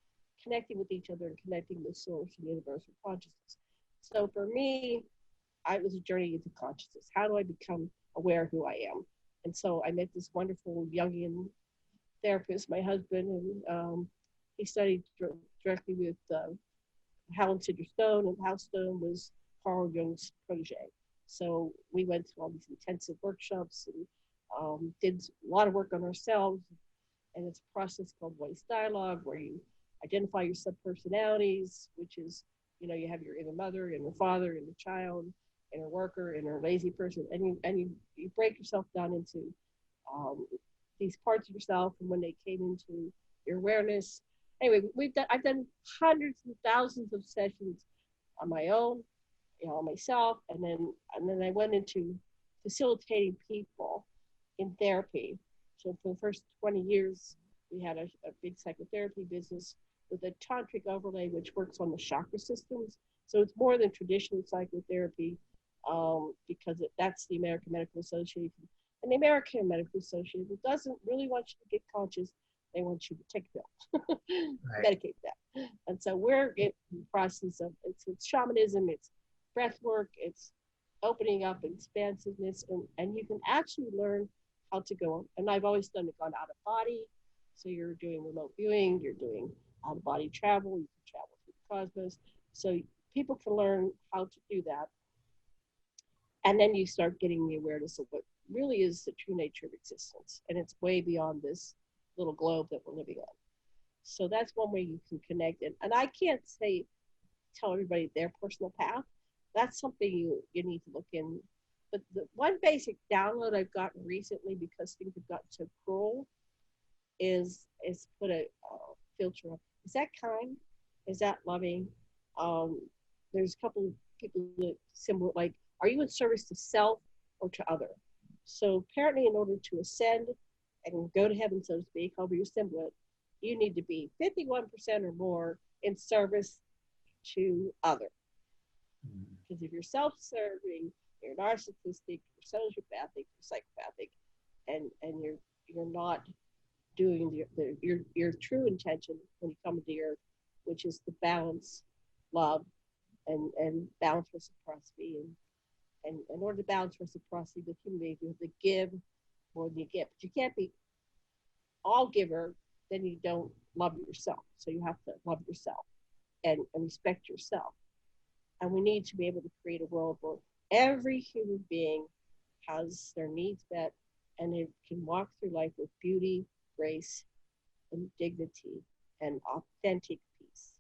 connecting with each other and connecting with source and universal consciousness. So for me, it was a journey into consciousness. How do I become aware of who I am? And so I met this wonderful Jungian therapist, my husband, and he studied directly with Helen Sidger Stone, and Hal Stone was Carl Jung's protege. So we went through all these intensive workshops and did a lot of work on ourselves. And it's a process called voice dialogue, where you identify your subpersonalities, which is, you have your inner mother, inner father, inner child, inner worker, inner lazy person, and you break yourself down into these parts of yourself, and when they came into your awareness. Anyway, I've done hundreds and thousands of sessions on my own, myself, and then I went into facilitating people in therapy. So for the first 20 years, we had a big psychotherapy business with a tantric overlay, which works on the chakra systems. So it's more than traditional psychotherapy, because that's the American Medical Association. And the American Medical Association doesn't really want you to get conscious. They want you to take a pill, right. Medicate that. And so we're in the process of, it's shamanism, it's breath work, it's opening up, expansiveness, and you can actually learn how to go. And I've always gone out of body. So you're doing remote viewing, you're doing out of body travel, you can travel through the cosmos. So people can learn how to do that. And then you start getting the awareness of what really is the true nature of existence. And it's way beyond this little globe that we're living on. So that's one way you can connect it. And I can't say tell everybody their personal path. That's something you need to look in. But the one basic download I've gotten recently, because things have gotten so cruel, is put a filter on. Is that kind? Is that loving? Um, there's a couple of people that symbol like, are you in service to self or to other? So apparently, in order to ascend and go to heaven, so to speak, however you symbol it, you need to be 51% or more in service to other. Because if you're self-serving, you're narcissistic, you're sociopathic, you're psychopathic, and you're not doing your true intention when you come to the earth, which is to balance love and balance reciprocity. And in order to balance reciprocity with human beings, you have to give more than you get. But you can't be all giver, then you don't love yourself. So you have to love yourself and respect yourself. And we need to be able to create a world where every human being has their needs met and it can walk through life with beauty, grace, and dignity and authentic peace.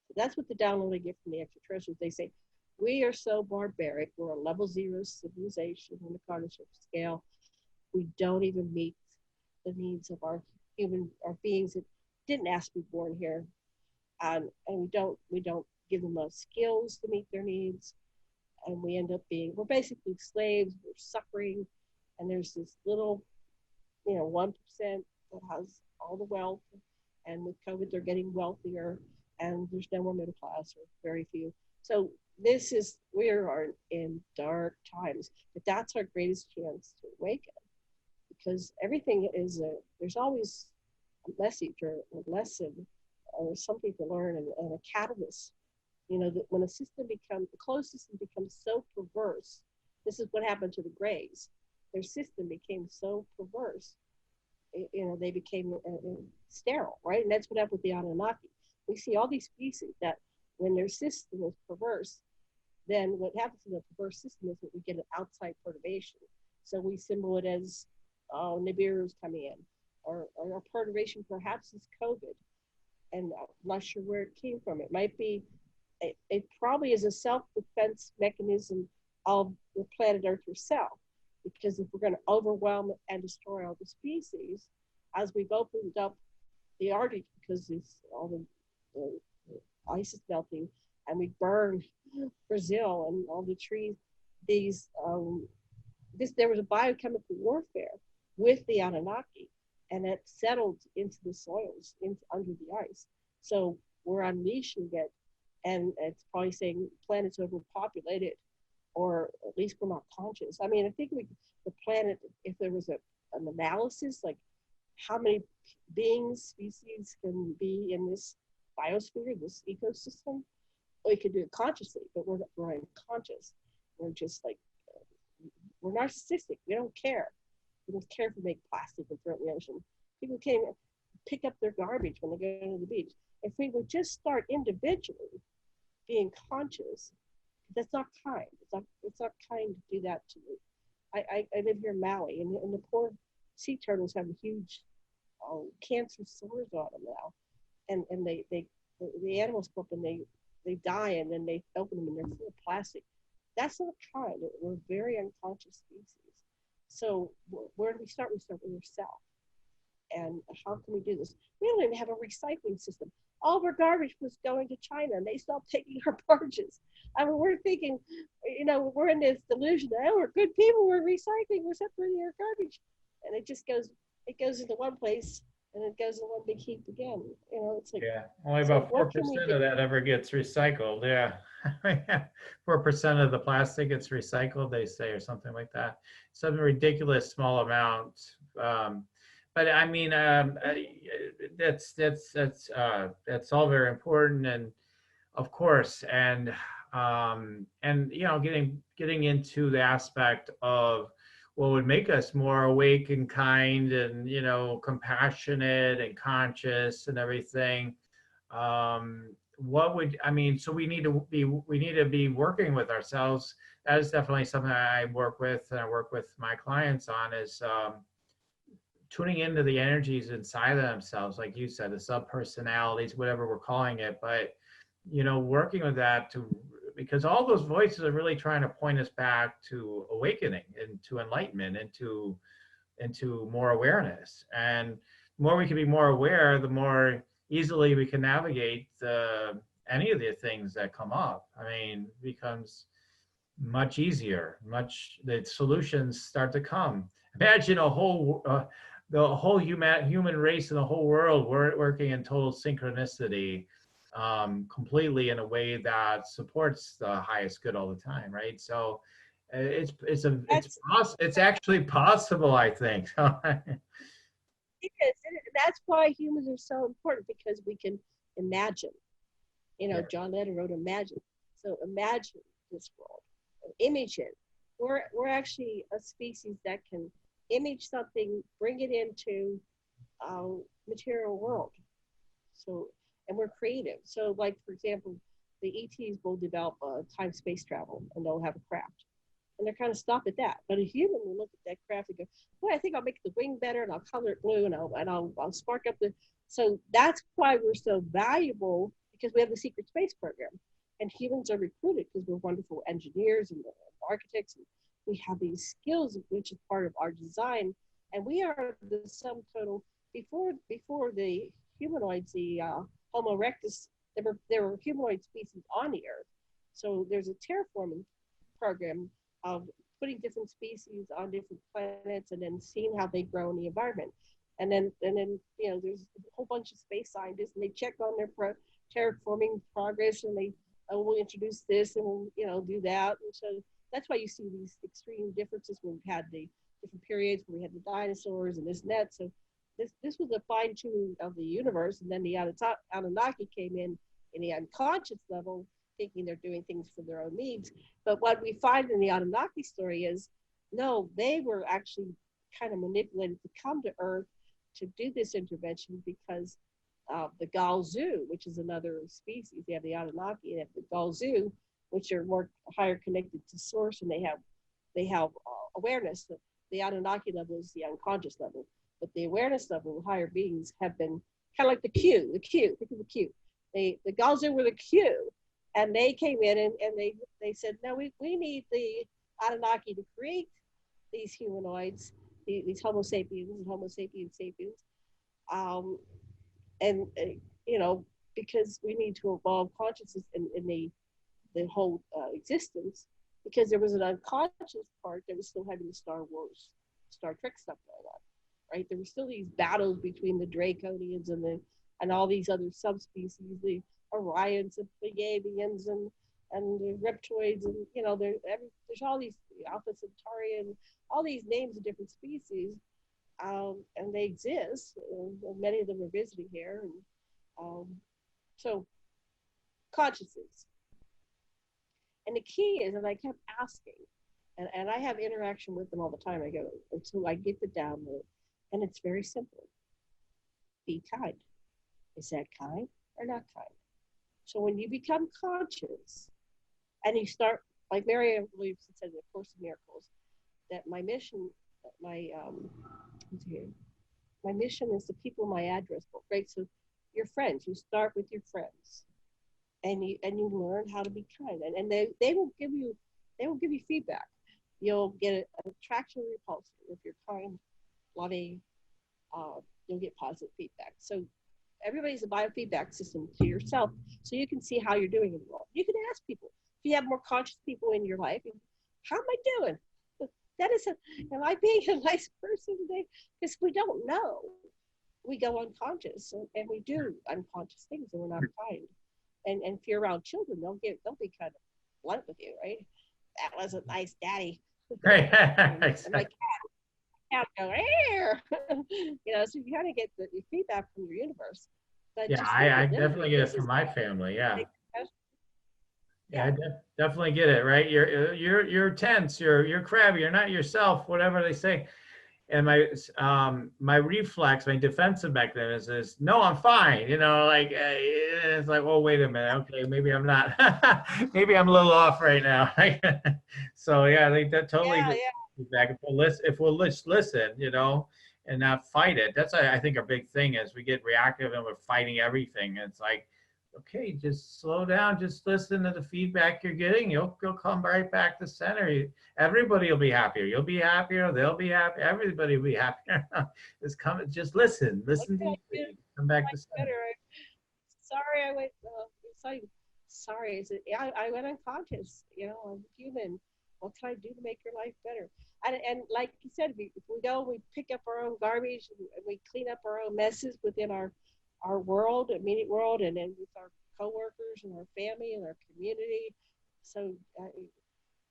So that's what the download I get from the extraterrestrials. They say, we are so barbaric. We're a level 0 civilization on the cognitive scale. We don't even meet the needs of our beings that didn't ask to be born here. And we don't give them the skills to meet their needs. And we end up we're basically slaves, we're suffering. And there's this little, 1% that has all the wealth. And with COVID, they're getting wealthier. And there's no more middle class, or very few. So we are in dark times, but that's our greatest chance to awaken, because everything there's always a message or a lesson or something to learn, and a catalyst. That when the closed system becomes so perverse, this is what happened to the Greys. Their system became so perverse, they became sterile, right? And that's what happened with the Anunnaki. We see all these species that when their system is perverse, then what happens in the perverse system is that we get an outside perturbation. So we symbol it as, Nibiru's coming in, or a perturbation perhaps is COVID. And I'm not sure where it came from. It might be, it probably is a self-defense mechanism of the planet Earth herself. Because if we're going to overwhelm and destroy all the species, as we've opened up the Arctic, because it's all the ice is melting, and we burned Brazil and all the trees. There was a biochemical warfare with the Anunnaki, and it settled into the soils, under the ice. So we're unleashing it, and it's probably saying the planet's overpopulated, or at least we're not conscious. I mean, I think the planet, if there was an analysis, like how many species can be in this biosphere, this ecosystem, we could do it consciously, but we're unconscious. We're just like, we're narcissistic. We don't care. We don't care if we make plastic and throw it in the ocean. People can't pick up their garbage when they go to the beach. If we would just start individually being conscious, that's not kind. It's not kind to do that to me. I live here in Maui, and the poor sea turtles have huge cancer sores on them now, and the animals go up and they die, and then they open them and they're full of plastic. That's not kind. We're very unconscious species. So where do we start? We start with yourself. And how can we do this? We don't even have a recycling system. All of our garbage was going to China, and they stopped taking our barges. I mean, we're thinking, we're in this delusion that, we're good people, we're recycling, we're separating our garbage. And it goes into one place, and it goes in one big heap again. It's like, yeah, only about 4% of that ever gets recycled. Yeah, 4% of the plastic gets recycled, they say, or something like that. Some ridiculous small amount. But I mean, that's all very important, and of course, and getting into the aspect of what would make us more awake and kind, and compassionate and conscious and everything. So we need to be working with ourselves. That is definitely something I work with, and I work with my clients on, is tuning into the energies inside of themselves, like you said, the subpersonalities, whatever we're calling it. But, working with that because all those voices are really trying to point us back to awakening and to enlightenment and into more awareness. And the more we can be more aware, the more easily we can navigate any of the things that come up. I mean, it becomes much easier. The solutions start to come. Imagine the whole human race and the whole world working in total synchronicity, completely in a way that supports the highest good all the time, right? So it's actually possible, I think. It is. And that's why humans are so important, because we can imagine. Yeah. John Lennon wrote Imagine. So imagine this world, image it. We're actually a species that can image something, bring it into material world. So, and we're creative. So, like, for example, the ETs will develop time-space travel, and they'll have a craft. And they're kind of stop at that. But a human will look at that craft and go, boy, I think I'll make the wing better, and I'll color it blue, and I'll spark up the. So that's why we're so valuable, because we have the secret space program, and humans are recruited because we're wonderful engineers and architects, and we have these skills, which is part of our design, and we are the sum total. Before the humanoids, the Homo erectus, there were humanoid species on the Earth. So there's a terraforming program of putting different species on different planets and then seeing how they grow in the environment. And then there's a whole bunch of space scientists, and they check on their terraforming progress, and they we'll introduce this, and we'll do that. And so that's why you see these extreme differences when we had the different periods where we had the dinosaurs and this and that. So this was a fine tuning of the universe, and then the Anunnaki came in the unconscious level, thinking they're doing things for their own needs. But what we find in the Anunnaki story is, no, they were actually kind of manipulated to come to Earth to do this intervention, because the Galzu, which is another species, they have the Anunnaki, and the Galzu, which are more higher connected to source, and they have awareness. The Anunnaki level is the unconscious level, but the awareness level of higher beings have been kind of like the Q, think of the Q. The Galzu were the Q, and they came in and they said, no, we need the Anunnaki to create these humanoids, these Homo sapiens and Homo sapiens sapiens, because we need to evolve consciousness in the whole existence, because there was an unconscious part that was still having the Star Wars, Star Trek stuff going on, right? There were still these battles between the Draconians and all these other subspecies, the Orions and Pleiadians and the Reptoids, and there's all these Alpha Centauri and all these names of different species, and they exist. And many of them are visiting here, and so consciousness. And the key is, and I kept asking, and I have interaction with them all the time. I go until I get the download, and it's very simple. Be kind. Is that kind or not kind? So when you become conscious, and you start, like Mary Ann Williamson said in the Course in Miracles, that my mission, my mission is the people in my address book, right? So your friends, you start with your friends, and you learn how to be kind, and they will give you feedback. You'll get an attraction or repulsion. If you're kind, loving, you'll get positive feedback. So everybody's a biofeedback system to yourself, so you can see how you're doing in the world. You can ask people, if you have more conscious people in your life, how am I doing? Am I being a nice person today? Because we don't know. We go unconscious, and we do unconscious things, and we're not kind. And if you're around children, they'll be kind of blunt with you, right? That wasn't nice, Daddy. And my cat go, so you kind of get the feedback from your universe. But yeah, I definitely get it from my family. Yeah. Yeah, I definitely get it. Right, you're tense, you're crabby, you're not yourself, whatever they say. And my reflex, my defensive mechanism is, no, I'm fine. It's like, oh, wait a minute, okay, maybe I'm not. Maybe I'm a little off right now. So yeah, I think that totally feedback. If we'll listen, and not fight it. That's, I think, a big thing is we get reactive and we're fighting everything. It's like, okay, just slow down, just listen to the feedback you're getting. You'll come right back to center. Everybody will be happier. You'll be happier. They'll be happy. Everybody will be happier. It's coming. Just listen deeply. Come back to center. Better. Sorry, I went. Sorry. I said, yeah, I went unconscious. You know, I'm human. What can I do to make your life better? And like you said, if we go, we pick up our own garbage and we clean up our own messes within our world, immediate world, and then with our coworkers and our family and our community. So,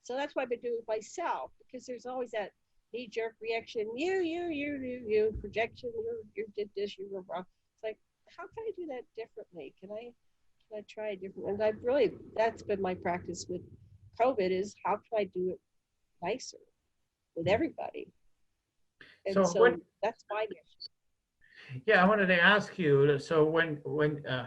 so that's what I've been doing with myself, because there's always that knee-jerk reaction. You projection. You did this. You were wrong. It's like, how can I do that differently? Can I try different? And I've really, that's been my practice with COVID, is how can I do it nicer with everybody? And so that's my mission. Yeah, I wanted to ask you. So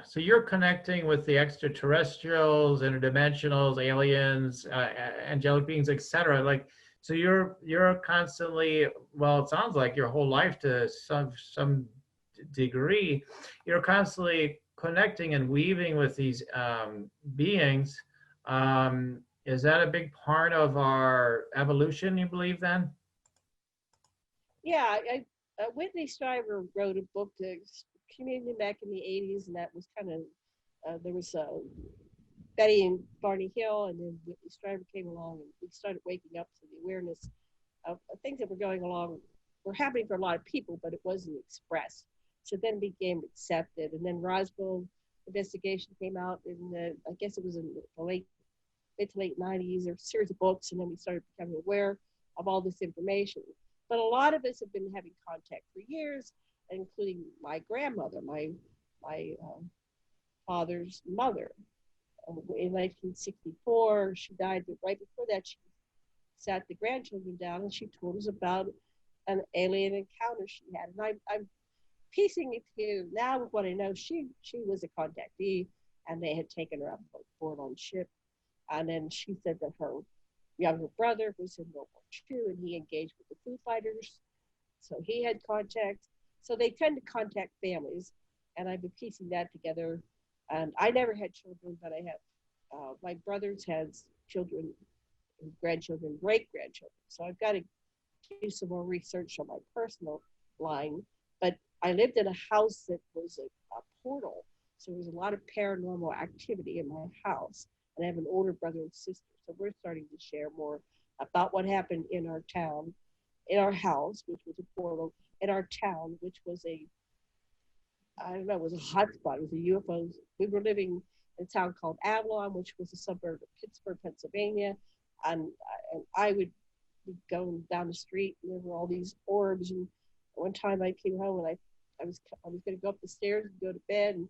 so you're connecting with the extraterrestrials, interdimensionals, aliens, angelic beings, etc. Like, so you're constantly. Well, it sounds like your whole life, to some degree, you're constantly connecting and weaving with these beings. Is that a big part of our evolution, you believe, then? Yeah, Whitney Strieber wrote a book to community back in the 80s, and that was kind of, there was Betty and Barney Hill, and then Whitney Strieber came along, and we started waking up to the awareness of things that were going along, were happening for a lot of people, but it wasn't expressed. So then became accepted, and then Roswell investigation came out in I guess it was in the mid to late 90s. There were a series of books, and then we started becoming aware of all this information. But a lot of us have been having contact for years, including my grandmother, my father's mother. In 1964, she died, but right before that, she sat the grandchildren down and she told us about an alien encounter she had. And I'm piecing it together now with what I know. She was a contactee, and they had taken her up board on ship. And then she said that her younger brother was in World War II, and he engaged with the Foo Fighters. So he had contact. So they tend to contact families, and I've been piecing that together. And I never had children, but I have, my brothers has children, grandchildren, great-grandchildren. So I've got to do some more research on my personal line. But I lived in a house that was a portal. So there was a lot of paranormal activity in my house. And I have an older brother and sister. So we're starting to share more about what happened in our town, in our house, which was a portal, in our town, which was it was a hot spot. It was a UFOs. We were living in a town called Avalon, which was a suburb of Pittsburgh, Pennsylvania. And I would be going down the street, and there were all these orbs. And one time I came home, and I was going to go up the stairs and go to bed, and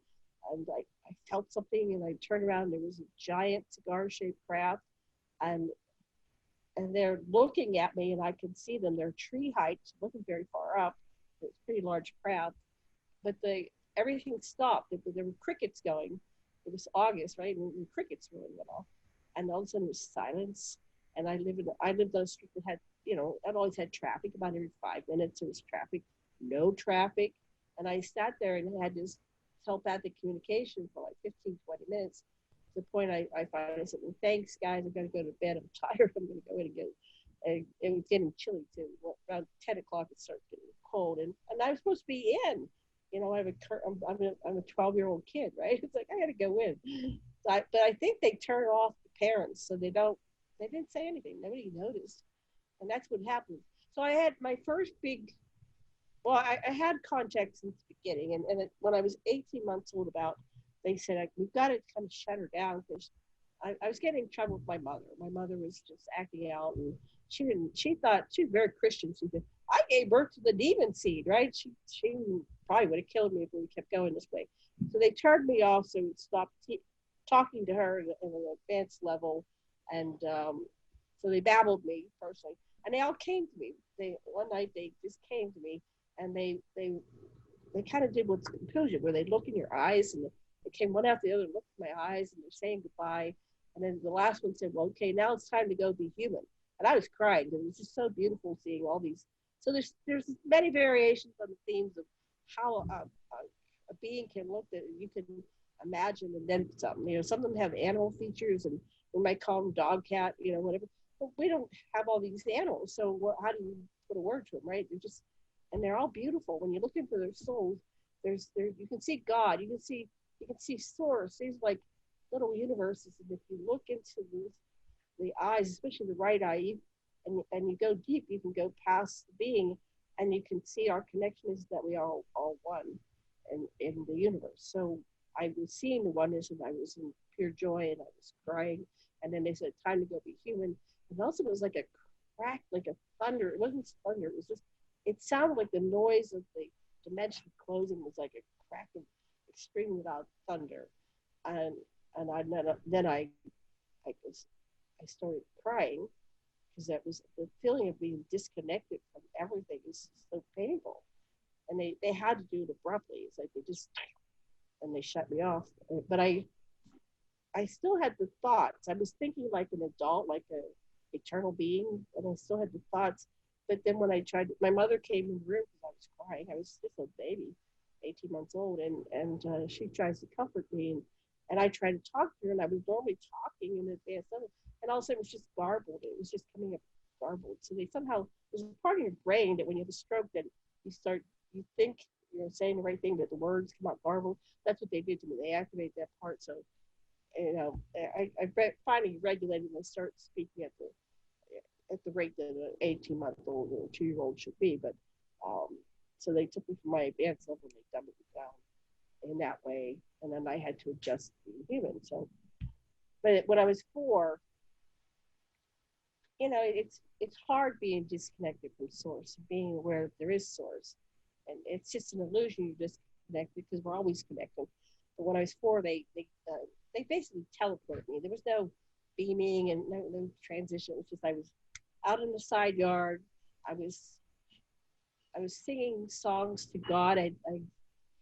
I felt something, and I turned around, and there was a giant cigar-shaped craft, and they're looking at me, and I can see them. They're tree height, looking very far up. It was a pretty large craft, but everything stopped. There were crickets going. It was August, right? And crickets really went off, and all of a sudden it was silence. And I lived on a street that had, I've always had traffic. About every 5 minutes there was traffic, no traffic, and I sat there and had this telepathic communication for like 15, 20 minutes. To the point I finally said, well, thanks, guys. I'm going to go to bed. I'm tired. I'm going to go in and get. And it was getting chilly too. Around 10 o'clock, it started getting cold, and I was supposed to be in. I'm a 12-year-old kid, right? It's like I got to go in. But I think they turn off the parents, so they didn't say anything. Nobody noticed, and that's what happened. So I had my first big. Well, I had contact since the beginning, and when I was 18 months old, they said, we've got to kind of shut her down, because I was getting in trouble with my mother. My mother was just acting out, and she thought, she was very Christian. She said, I gave birth to the demon seed, right? She probably would have killed me if we kept going this way. So they turned me off, so we stopped talking to her at an advanced level, and so they babbled me personally, and they all came to me. One night they just came to me, and they kind of did what's compulsion, where they look in your eyes, and they came one after the other, looked in my eyes, and they're saying goodbye. And then the last one said, well, okay, now it's time to go be human. And I was crying, because it was just so beautiful seeing all these So there's many variations on the themes of how a being can look that you can imagine, and then some. You know, some of them have animal features, and we might call them dog, cat, you know, whatever. But we don't have all these animals, so how do you put a word to them, right? They're just, and they're all beautiful. When you're looking for their souls, there you can see God, you can see source. There's like little universes, and if you look into the eyes, especially the right eye, and you go deep, you can go past the being, and you can see our connection is that we are all one in the universe. So I was seeing the oneness, and I was in pure joy, and I was crying. And then they said, time to go be human. And also it was like a crack, like a thunder. It wasn't thunder. It was just, it sounded like the noise of the dimension closing was like a crack of extremely loud thunder. And I started crying because that was the feeling of being disconnected from everything is so painful. And they had to do it abruptly. It's like they just, and they shut me off. But I still had the thoughts. I was thinking like an adult, like a eternal being, and I still had the thoughts. But then when I tried, my mother came in the room because I was crying. I was just a baby, 18 months old, and she tries to comfort me, and I tried to talk to her, and I was normally talking in advance of it, and all of a sudden it was just garbled. It was just coming up garbled. So they somehow, there's a part of your brain that when you have a stroke that you think you're saying the right thing, but the words come out garbled. That's what they did to me. They activated that part. So, you know, I finally regulated and I start speaking at the rate that an 18-month-old or 2-year-old should be. But so they took me from my advanced level and they dumbed it down in that way, and then I had to adjust to being human. So, but when I was 4, you know, it's hard being disconnected from source, being aware that there is source, and it's just an illusion you're disconnected because we're always connected. But when I was 4, they basically teleported me. There was no beaming and no transition. It was just I was out in the side yard. I was singing songs to God.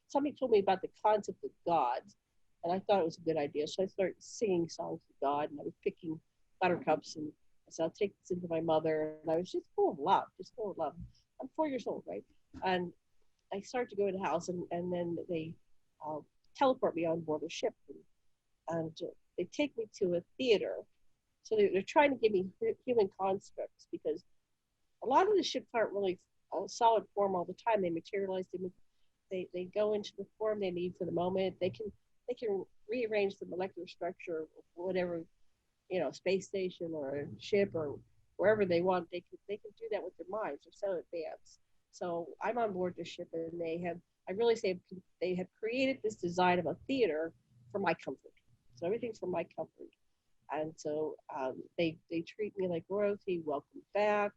Somebody told me about the concept of gods, and I thought it was a good idea. So I started singing songs to God, and I was picking buttercups, and I said, I'll take this into my mother. And I was just full of love, just full of love. I'm 4 years old, right? And I started to go in the house, and then they teleport me on board a ship, and they take me to a theater. So they're trying to give me human constructs because a lot of the ships aren't really solid form all the time. They materialize. They go into the form they need for the moment. They can rearrange the molecular structure of whatever, you know, space station or a ship or wherever they want. They can do that with their minds. They're so advanced. So I'm on board the ship, and they have created this design of a theater for my comfort. So everything's for my comfort. And so they treat me like royalty. Welcome back.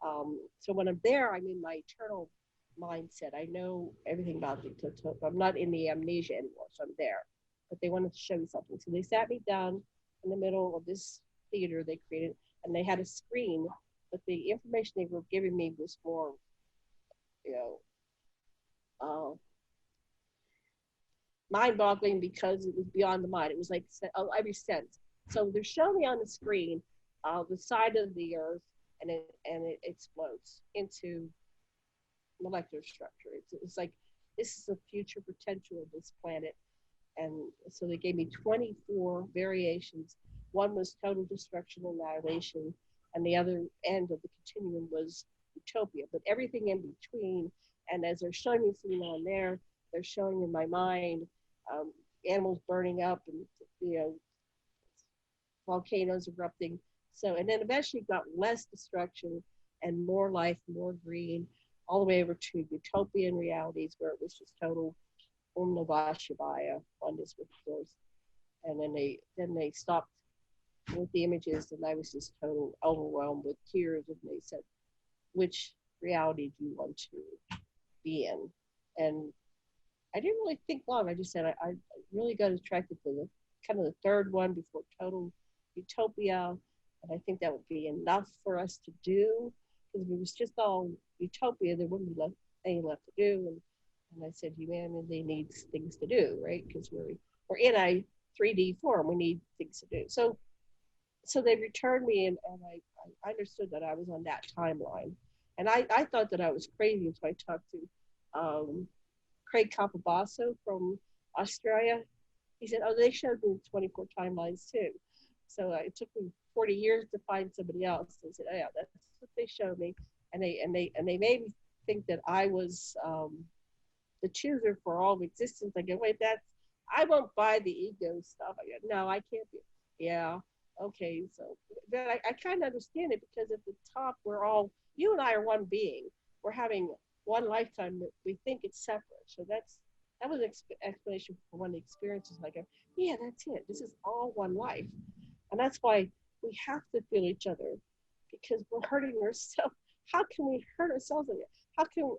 So when I'm there, I'm in my eternal mindset. I know everything about the I'm not in the amnesia anymore, so I'm there. But they wanted to show me something. So they sat me down in the middle of this theater they created, and they had a screen, but the information they were giving me was more, you know, mind-boggling because it was beyond the mind. It was like every sense. So they're showing me on the screen the side of the Earth, and it explodes into molecular structure. It's like this is the future potential of this planet. And so they gave me 24 variations. One was total destruction and annihilation, and the other end of the continuum was utopia, but everything in between. And as they're showing me something on there, they're showing in my mind animals burning up, and, you know, volcanoes erupting. So, and then eventually got less destruction and more life, more green, all the way over to utopian realities where it was just total Om Namah Shivaya, oneness with the source. And then they stopped with the images, and I was just total overwhelmed with tears. And they said, which reality do you want to be in? And I didn't really think long. I just said I really got attracted to the kind of the third one before total utopia. And I think that would be enough for us to do, because if it was just all utopia, there wouldn't be anything left to do. And I said, humanity needs things to do, right? Because we're in a 3D form. We need things to do. So they returned me, and I understood that I was on that timeline. And I thought that I was crazy until I talked to Craig Capobasso from Australia. He said, oh, they showed me 24 timelines too. So it took me 40 years to find somebody else. They said, oh yeah, that's what they showed me. And they made me think that I was the chooser for all of existence. I go, wait, I won't buy the ego stuff. I go, no, I can't be. Yeah, okay. So but I kind of understand it, because at the top, you and I are one being. We're having one lifetime that we think it's separate. So that was an explanation for one of the experiences. I go, yeah, that's it. This is all one life. And that's why we have to feel each other, because we're hurting ourselves. How can we hurt ourselves? How can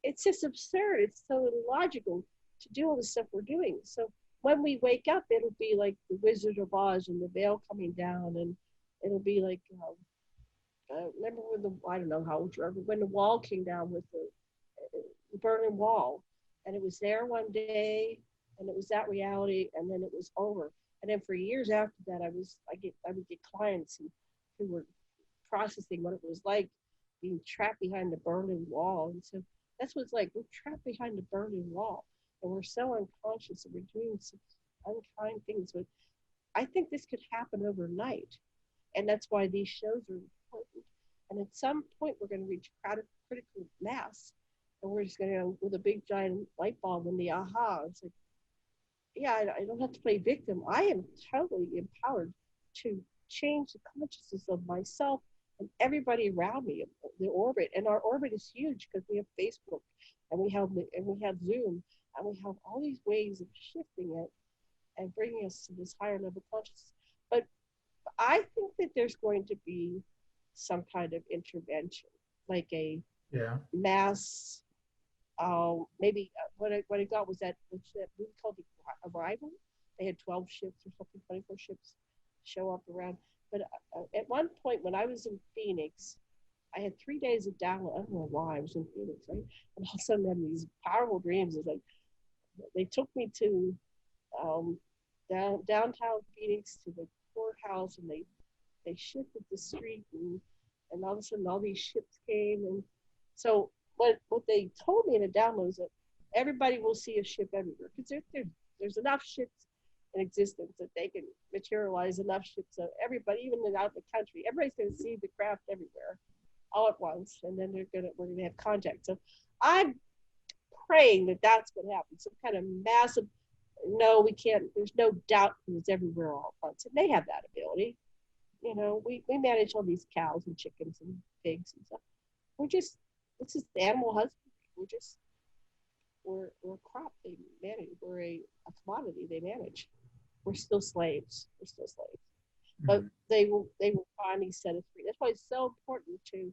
it's just absurd. It's so illogical to do all the stuff we're doing. So when we wake up, it'll be like the Wizard of Oz and the veil coming down, and it'll be like, remember I don't know how old you are, but when the wall came down with the Berlin Wall, and it was there one day, and it was that reality, and then it was over. And then for years after that, I would get clients who were processing what it was like being trapped behind the Berlin Wall. And so that's what it's like. We're trapped behind the Berlin Wall, and we're so unconscious, and we're doing such unkind things. But I think this could happen overnight, and that's why these shows are important. And at some point, we're going to reach critical mass, and we're just going to go with a big giant light bulb and the aha. It's like, yeah, I don't have to play victim. I am totally empowered to change the consciousness of myself and everybody around me, the orbit. And our orbit is huge, because we have Facebook, and we have Zoom, and we have all these ways of shifting it and bringing us to this higher level consciousness. But I think that there's going to be some kind of intervention, like a mass. Maybe what I got was that movie called Arrival. They had 12 ships or something, 24 ships show up around. But at one point when I was in Phoenix, I had 3 days of download. I don't know why I was in Phoenix, right? And all of a sudden I had these powerful dreams. It's like they took me to downtown Phoenix to the courthouse, and they shifted the street, and all of a sudden all these ships came. And so what they told me in the download is that everybody will see a ship everywhere, because there's enough ships in existence that they can materialize enough ships, so everybody, even out in the country, everybody's going to see the craft everywhere all at once, and then we're going to have contact. So I'm praying that that's what happens, some kind of massive. No, we can't. There's no doubt it's everywhere all at once, and they have that ability. You know, we manage all these cows and chickens and pigs and stuff. This is animal husbandry. We're a crop they manage. We're a commodity they manage. We're still slaves. Mm-hmm. But they will finally set us free. That's why it's so important to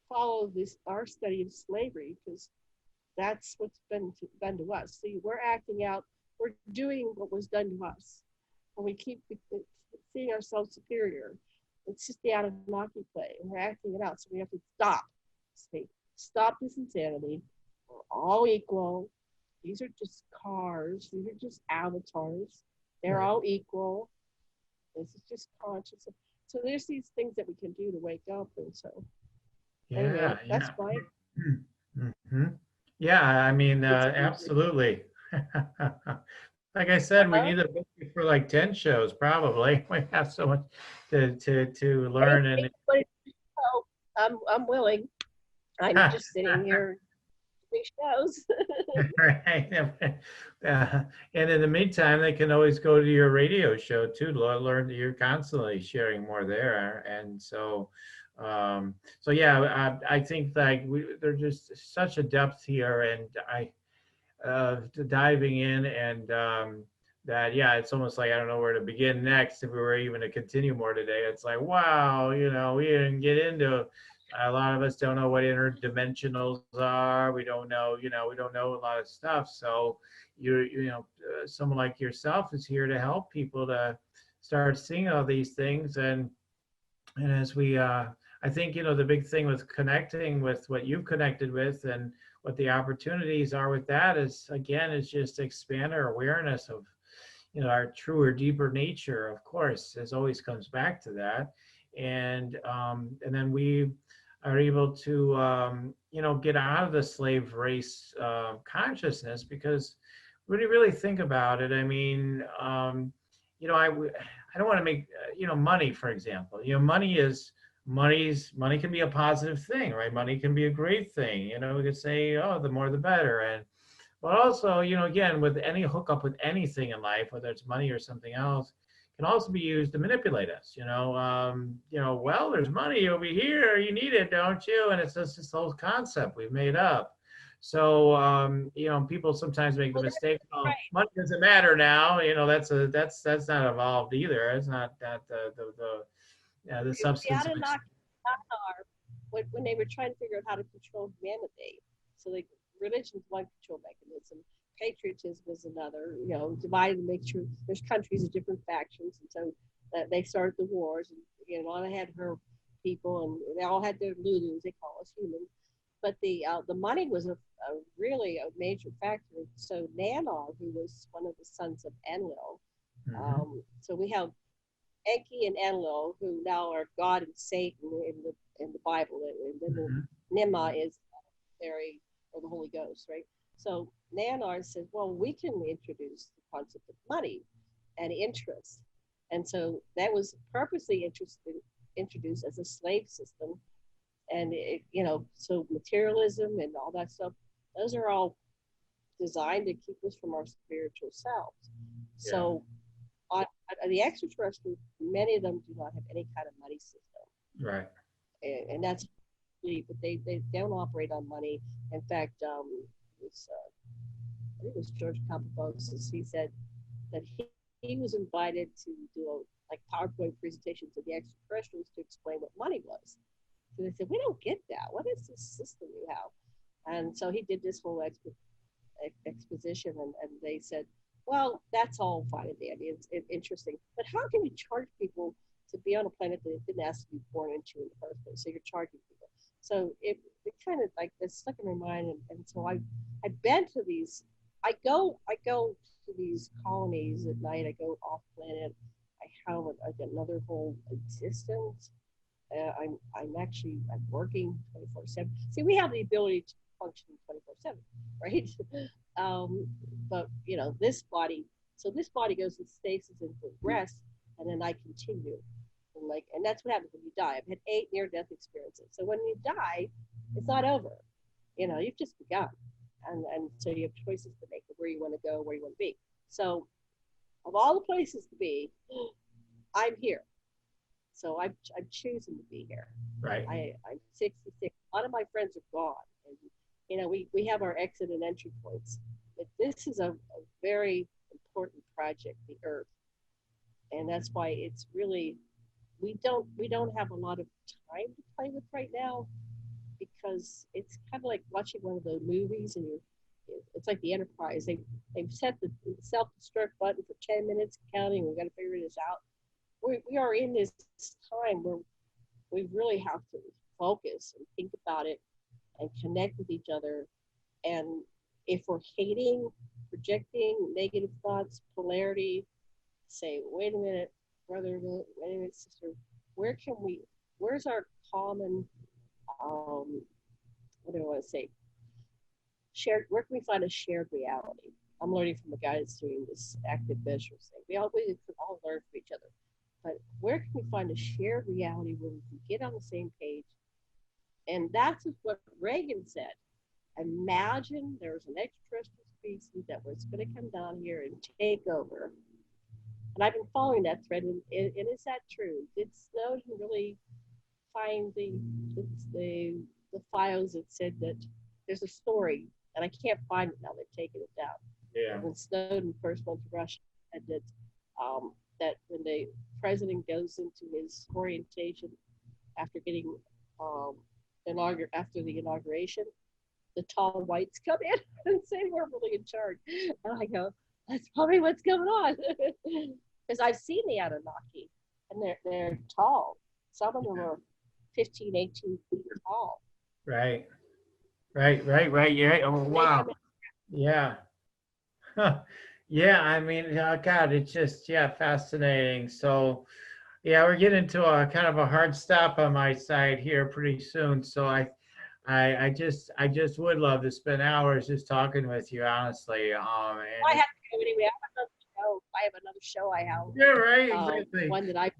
follow our study of slavery, because that's what's been done to us. See, we're acting out. We're doing what was done to us, and we keep seeing ourselves superior. It's just the Anunnaki play, and we're acting it out. So we have to stop. Stop this insanity. We're all equal. These are just cars. These are just avatars. They're all equal. This is just conscious. So there's these things that we can do to wake up. And so anyway, that's why. Mm-hmm. Yeah, I mean, absolutely. Like I said, we need to book you for like 10 shows, probably. We have so much to learn. And I'm willing. I'm just sitting here doing shows. Right. And in the meantime, they can always go to your radio show too to learn that you're constantly sharing more there. And so, yeah, I think like there's just such a depth here, and diving in, and that, yeah, it's almost like I don't know where to begin next. If we were even to continue more today, it's like, wow, we didn't get into. A lot of us don't know what interdimensionals are. We don't know, we don't know a lot of stuff. So someone like yourself is here to help people to start seeing all these things. And as we, I think, the big thing with connecting with what you've connected with and what the opportunities are with that is just expand our awareness of, our truer, deeper nature, of course, as always comes back to that. and then we are able to get out of the slave race consciousness, because when you really think about it, I mean, I don't want to make money, for example. Money can be a positive thing, right? Money can be a great thing. We could say, oh, the more the better. And but also, again, with any hookup with anything in life, whether it's money or something else, can also be used to manipulate us. Well, there's money over here. You need it, don't you? And it's just this whole concept we've made up. So, people sometimes make the Well, that's mistake. Oh, right. money doesn't matter now. That's not evolved either. It's not that the The substance of Anunnaki are when they were trying to figure out how to control humanity. So like religion's one control mechanism. Patriotism was another. Divided to make sure there's countries of different factions, and so they started the wars. And Lana had her people, and they all had their Lulus. They call us humans. But the money was really a major factor. So Nanar, who was one of the sons of Enlil, so we have Enki and Enlil, who now are God and Satan in the Bible, and then Nima is Mary or the Holy Ghost, right? So Nanar says, well, we can introduce the concept of money and interest, and so that was purposely introduced as a slave system, and so materialism and all that stuff, those are all designed to keep us from our spiritual selves. Yeah. So on the extraterrestrials, many of them do not have any kind of money system. Right. And that's, but they don't operate on money. In fact, I think it was George Campos, he said that he was invited to do PowerPoint presentations to the extraterrestrials to explain what money was. So they said, we don't get that. What is this system you have? And so he did this whole exposition, and they said, well, that's all fine and dandy. It's interesting. But how can you charge people to be on a planet that it didn't ask to be born into in the first place? So you're charging people. So it kind of it's stuck in my mind. And so I've been to these. I go to these colonies at night. I go off planet. I have another whole existence. I'm working 24/7. See, we have the ability to function 24/7, right? But this body goes in stasis and rest, and then I continue, and that's what happens when you die. I've had 8 near-death experiences. So when you die, it's not over. You've just begun, and so you have choices to make of where you want to go, where you want to be. So, of all the places to be, I'm here. So I'm choosing to be here. Right. I'm 66. A lot of my friends are gone, and we have our exit and entry points. But this is a very important project, the Earth, and that's why it's really we don't have a lot of time to play with right now, because it's kind of like watching one of those movies, and it's like the Enterprise. They've set the self-destruct button for 10 minutes counting. We've got to figure this out. We are in this time where we really have to focus and think about it and connect with each other. And if we're hating, projecting negative thoughts, polarity, say, wait a minute, brother, wait a minute, sister, where's our common, what do I want to say? Where can we find a shared reality? I'm learning from a guy that's doing this active measures thing. We can all learn from each other. But where can we find a shared reality where we can get on the same page? And that's what Reagan said. Imagine there's an extraterrestrial species that was going to come down here and take over. And I've been following that thread, and is that true? Did Snowden really find the files that said that there's a story, and I can't find it now, they've taken it down. Yeah. When Snowden first went to Russia, and that when the president goes into his orientation after getting after the inauguration, the tall whites come in and say we're really in charge. And I go, that's probably what's going on, because I've seen the Anunnaki, and they're tall. Some of them are 15, 18 feet tall. Right. Yeah. Oh, wow. Yeah. Yeah, I mean, God, it's just, fascinating. So, Yeah, we're getting to a kind of a hard stop on my side here pretty soon. So I just would love to spend hours just talking with you, honestly. I have to go anyway. I have another show. I have Yeah, right, exactly. one that I.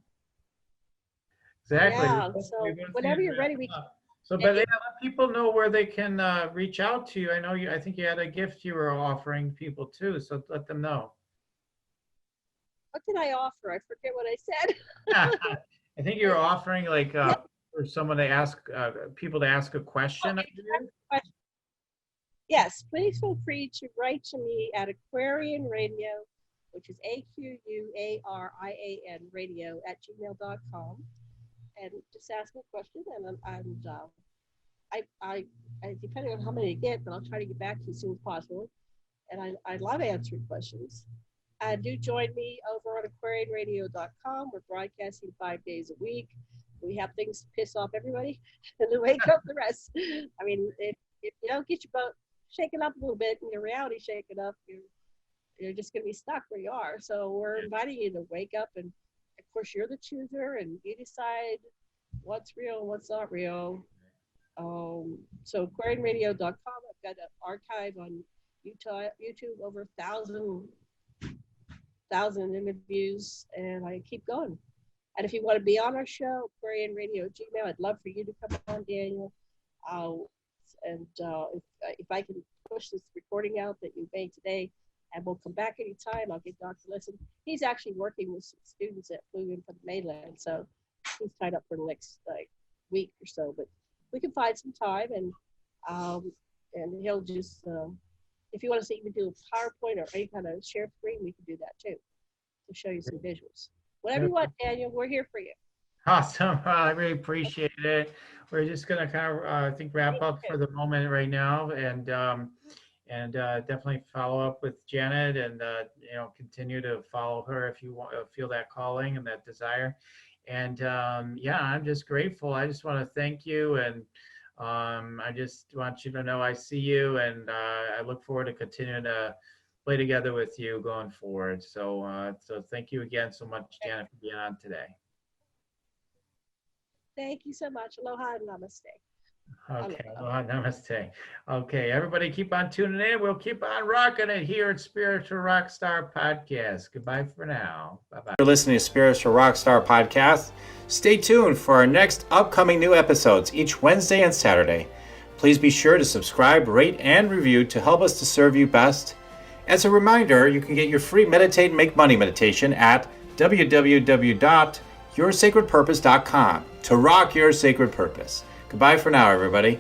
Exactly. Yeah. So whenever you're ready, we can. So, but yeah, let people know where they can reach out to you. I know you. I think you had a gift you were offering people too. So let them know. What did I offer? I forget what I said. I think you were offering like for someone to ask people to ask a question. Yes, please feel free to write to me at Aquarian Radio, which is AQUARIAN radio @gmail.com, and just ask me a question, and I depending on how many you get, but I'll try to get back to you as soon as possible. And I love answering questions. Do join me over on aquarianradio.com. We're broadcasting 5 days a week. We have things to piss off everybody and to wake up the rest. I mean, if you don't get your boat shaken up a little bit and your reality shaken up, you're just going to be stuck where you are. So we're inviting you to wake up, and of course you're the chooser, and you decide what's real and what's not real. So aquarianradio.com. I've got an archive on YouTube, over 1,000 interviews, and I keep going. And if you want to be on our show, Aquarian Radio Gmail, I'd love for you to come on, Daniel. If I can push this recording out that you made today, and we'll come back anytime, I'll get Dr. Lessin. He's actually working with some students that flew in from the mainland, so he's tied up for the next week or so. But we can find some time, and he'll just, if you want to see, even do a PowerPoint or any kind of share screen, we can do that too, to show you some visuals. Whatever you want, Daniel, we're here for you. Awesome. I really appreciate it. We're just going to kind of, I think, wrap up for the moment right now, and definitely follow up with Janet, and continue to follow her if you want, feel that calling and that desire. And yeah, I'm just grateful. I just want to thank you, and I just want you to know I see you, and I look forward to continuing to play together with you going forward. So thank you again so much, Janet, for being on today. Thank you so much. Aloha and namaste. Okay, aloha, namaste. Okay, everybody keep on tuning in. We'll keep on rocking it here at Spiritual Rockstar Podcast. Goodbye for now. Bye-bye. You're listening to Spiritual Rockstar Podcast. Stay tuned for our next upcoming new episodes each Wednesday and Saturday. Please be sure to subscribe, rate, and review to help us to serve you best. As a reminder, you can get your free Meditate and Make Money meditation at www.yoursacredpurpose.com to rock your sacred purpose. Goodbye for now, everybody.